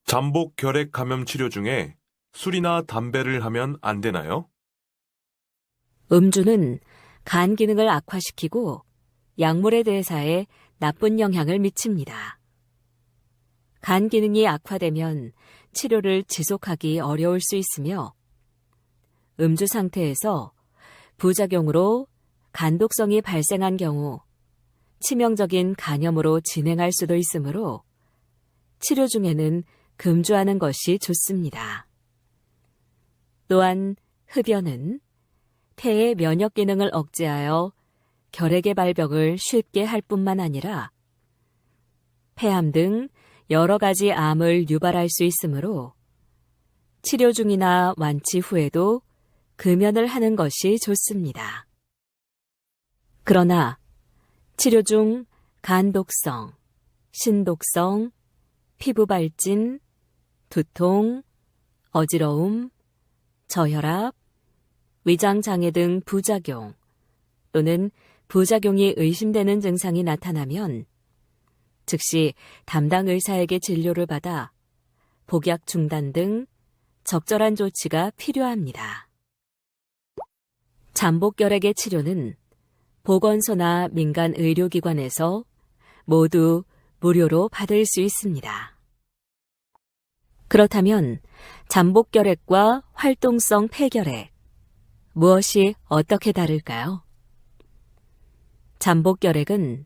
잠복 결핵 감염 치료 중에 술이나 담배를 하면 안 되나요? 음주는 간 기능을 악화시키고 약물의 대사에 나쁜 영향을 미칩니다. 간 기능이 악화되면 치료를 지속하기 어려울 수 있으며 음주 상태에서 부작용으로 간독성이 발생한 경우 치명적인 간염으로 진행할 수도 있으므로 치료 중에는 금주하는 것이 좋습니다. 또한 흡연은 폐의 면역 기능을 억제하여 결핵의 발병을 쉽게 할 뿐만 아니라 폐암 등 여러 가지 암을 유발할 수 있으므로 치료 중이나 완치 후에도 금연을 하는 것이 좋습니다. 그러나 치료 중 간독성, 신독성, 피부 발진, 두통, 어지러움, 저혈압, 위장장애 등 부작용 또는 부작용이 의심되는 증상이 나타나면 즉시 담당 의사에게 진료를 받아 복약 중단 등 적절한 조치가 필요합니다. 잠복결핵의 치료는 보건소나 민간 의료기관에서 모두 무료로 받을 수 있습니다. 그렇다면 잠복결핵과 활동성 폐결핵, 무엇이 어떻게 다를까요? 잠복결핵은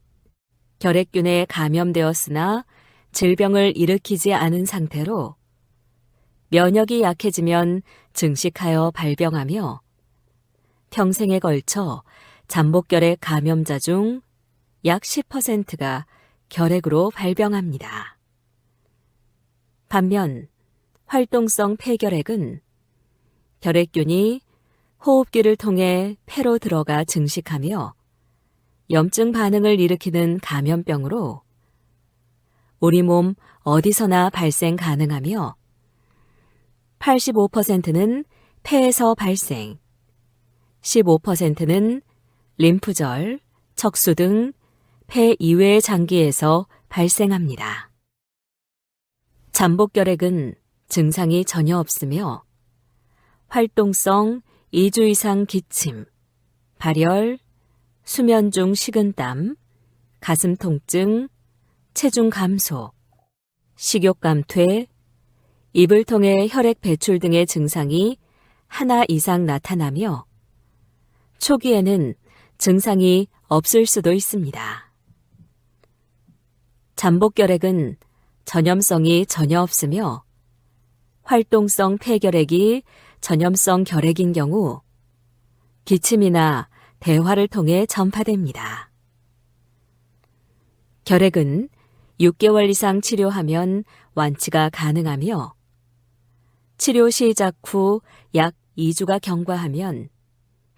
결핵균에 감염되었으나 질병을 일으키지 않은 상태로 면역이 약해지면 증식하여 발병하며 평생에 걸쳐 잠복결핵 감염자 중 약 10%가 결핵으로 발병합니다. 반면 활동성 폐결핵은 결핵균이 호흡기를 통해 폐로 들어가 증식하며 염증 반응을 일으키는 감염병으로 우리 몸 어디서나 발생 가능하며 85%는 폐에서 발생, 15%는 림프절, 척수 등 폐 이외의 장기에서 발생합니다. 잠복결핵은 증상이 전혀 없으며 활동성 2주 이상 기침, 발열, 수면 중 식은땀, 가슴 통증, 체중 감소, 식욕 감퇴, 입을 통해 혈액 배출 등의 증상이 하나 이상 나타나며 초기에는 증상이 없을 수도 있습니다. 잠복결핵은 전염성이 전혀 없으며 활동성 폐결핵이 전염성 결핵인 경우 기침이나 대화를 통해 전파됩니다. 결핵은 6개월 이상 치료하면 완치가 가능하며 치료 시작 후 약 2주가 경과하면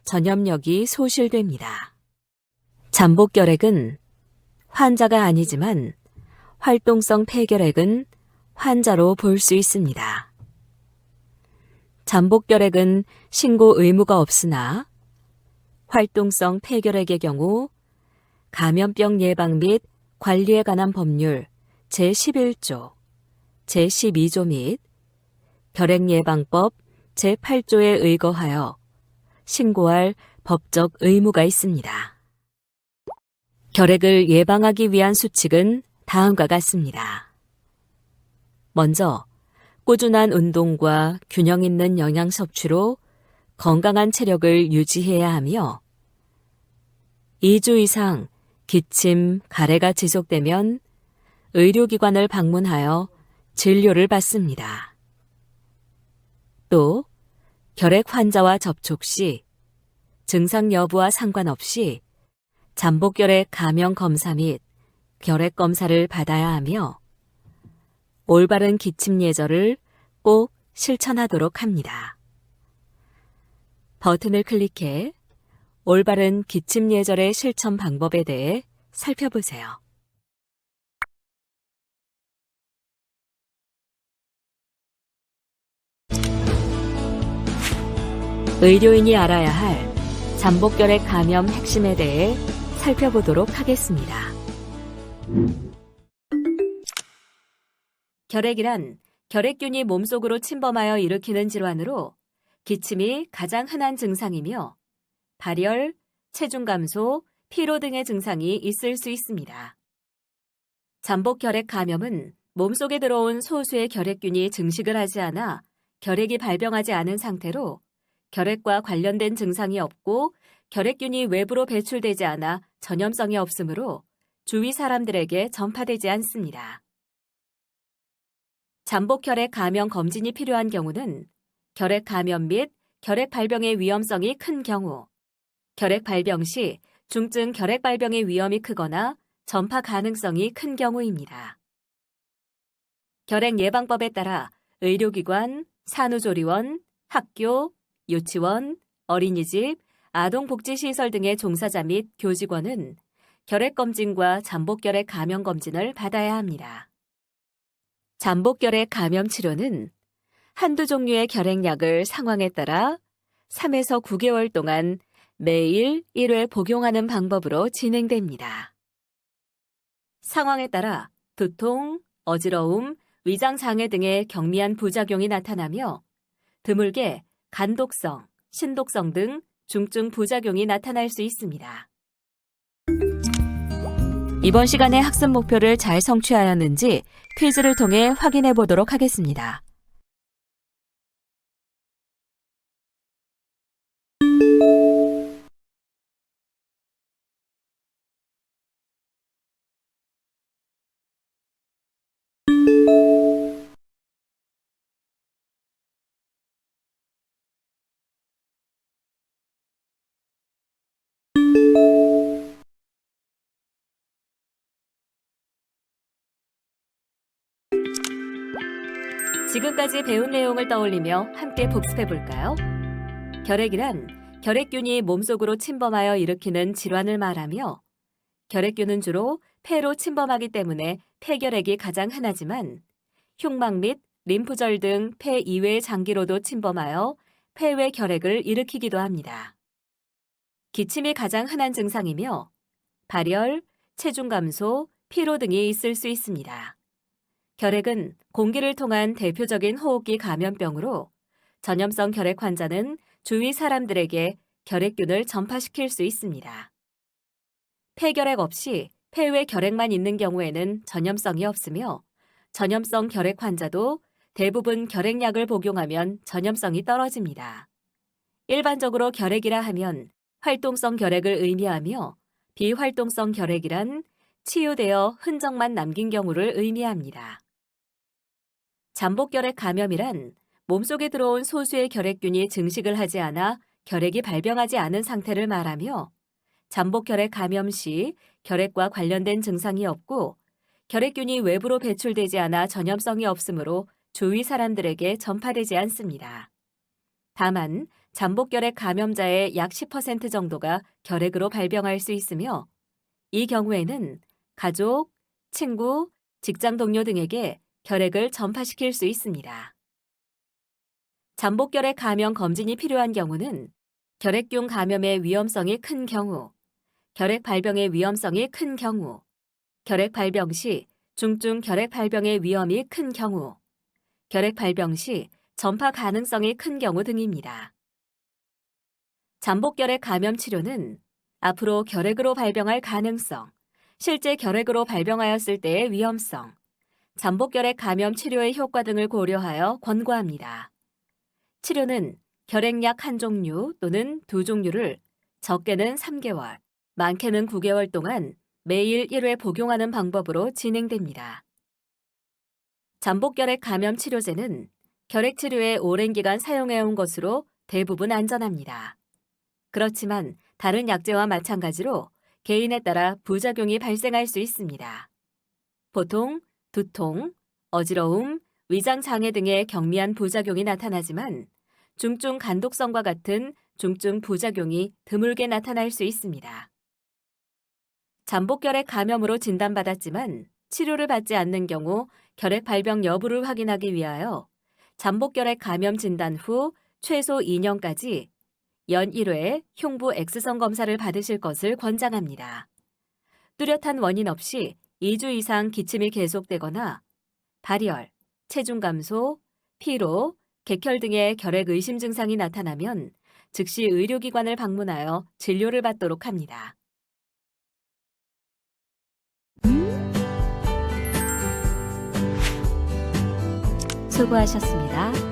전염력이 소실됩니다. 잠복결핵은 환자가 아니지만 활동성 폐결핵은 환자로 볼 수 있습니다. 잠복결핵은 신고 의무가 없으나 활동성 폐결핵의 경우 감염병 예방 및 관리에 관한 법률 제11조, 제12조 및 결핵예방법 제8조에 의거하여 신고할 법적 의무가 있습니다. 결핵을 예방하기 위한 수칙은 다음과 같습니다. 먼저 꾸준한 운동과 균형 있는 영양 섭취로 건강한 체력을 유지해야 하며 2주 이상 기침, 가래가 지속되면 의료기관을 방문하여 진료를 받습니다. 또 결핵 환자와 접촉 시 증상 여부와 상관없이 잠복결핵 감염 검사 및 결핵 검사를 받아야 하며 올바른 기침 예절을 꼭 실천하도록 합니다. 버튼을 클릭해 올바른 기침 예절의 실천 방법에 대해 살펴보세요. 의료인이 알아야 할 잠복결핵 감염 핵심에 대해 살펴보도록 하겠습니다. 결핵이란 결핵균이 몸속으로 침범하여 일으키는 질환으로 기침이 가장 흔한 증상이며 발열, 체중 감소, 피로 등의 증상이 있을 수 있습니다. 잠복결핵 감염은 몸속에 들어온 소수의 결핵균이 증식을 하지 않아 결핵이 발병하지 않은 상태로 결핵과 관련된 증상이 없고 결핵균이 외부로 배출되지 않아 전염성이 없으므로 주위 사람들에게 전파되지 않습니다. 잠복결핵 감염 검진이 필요한 경우는 결핵 감염 및 결핵 발병의 위험성이 큰 경우, 결핵 발병 시 중증 결핵 발병의 위험이 크거나 전파 가능성이 큰 경우입니다. 결핵 예방법에 따라 의료기관, 산후조리원, 학교, 유치원, 어린이집, 아동복지시설 등의 종사자 및 교직원은 결핵검진과 잠복결핵 감염검진을 받아야 합니다. 잠복결핵 감염 치료는 한두 종류의 결핵약을 상황에 따라 3에서 9개월 동안 매일 1회 복용하는 방법으로 진행됩니다. 상황에 따라 두통, 어지러움, 위장장애 등의 경미한 부작용이 나타나며 드물게 간독성, 신독성 등 중증 부작용이 나타날 수 있습니다. 이번 시간의 학습 목표를 잘 성취하였는지 퀴즈를 통해 확인해 보도록 하겠습니다. 지금까지 배운 내용을 떠올리며 함께 복습해 볼까요? 결핵이란 결핵균이 몸속으로 침범하여 일으키는 질환을 말하며 결핵균은 주로 폐로 침범하기 때문에 폐결핵이 가장 흔하지만 흉막 및 림프절 등 폐 이외의 장기로도 침범하여 폐외 결핵을 일으키기도 합니다. 기침이 가장 흔한 증상이며 발열, 체중 감소, 피로 등이 있을 수 있습니다. 결핵은 공기를 통한 대표적인 호흡기 감염병으로 전염성 결핵 환자는 주위 사람들에게 결핵균을 전파시킬 수 있습니다. 폐결핵 없이 폐외 결핵만 있는 경우에는 전염성이 없으며 전염성 결핵 환자도 대부분 결핵약을 복용하면 전염성이 떨어집니다. 일반적으로 결핵이라 하면 활동성 결핵을 의미하며 비활동성 결핵이란 치유되어 흔적만 남긴 경우를 의미합니다. 잠복결핵 감염이란 몸속에 들어온 소수의 결핵균이 증식을 하지 않아 결핵이 발병하지 않은 상태를 말하며 잠복결핵 감염 시 결핵과 관련된 증상이 없고 결핵균이 외부로 배출되지 않아 전염성이 없으므로 주위 사람들에게 전파되지 않습니다. 다만 잠복결핵 감염자의 약 10% 정도가 결핵으로 발병할 수 있으며 이 경우에는 가족, 친구, 직장 동료 등에게 결핵을 전파시킬 수 있습니다. 잠복결핵 감염 검진이 필요한 경우는 결핵균 감염의 위험성이 큰 경우, 결핵 발병의 위험성이 큰 경우, 결핵 발병 시 중증 결핵 발병의 위험이 큰 경우, 결핵 발병 시 전파 가능성이 큰 경우 등입니다. 잠복결핵 감염 치료는 앞으로 결핵으로 발병할 가능성, 실제 결핵으로 발병하였을 때의 위험성, 잠복결핵 감염 치료의 효과 등을 고려하여 권고합니다. 치료는 결핵약 한 종류 또는 두 종류를 적게는 3개월, 많게는 9개월 동안 매일 1회 복용하는 방법으로 진행됩니다. 잠복결핵 감염 치료제는 결핵 치료에 오랜 기간 사용해온 것으로 대부분 안전합니다. 그렇지만 다른 약제와 마찬가지로 개인에 따라 부작용이 발생할 수 있습니다. 보통 두통, 어지러움, 위장장애 등의 경미한 부작용이 나타나지만 중증 간독성과 같은 중증 부작용이 드물게 나타날 수 있습니다. 잠복결핵 감염으로 진단받았지만 치료를 받지 않는 경우 결핵 발병 여부를 확인하기 위하여 잠복결핵 감염 진단 후 최소 2년까지 연 1회 흉부 X선 검사를 받으실 것을 권장합니다. 뚜렷한 원인 없이 2주 이상 기침이 계속되거나 발열, 체중 감소, 피로, 객혈 등의 결핵 의심 증상이 나타나면 즉시 의료기관을 방문하여 진료를 받도록 합니다. 수고하셨습니다.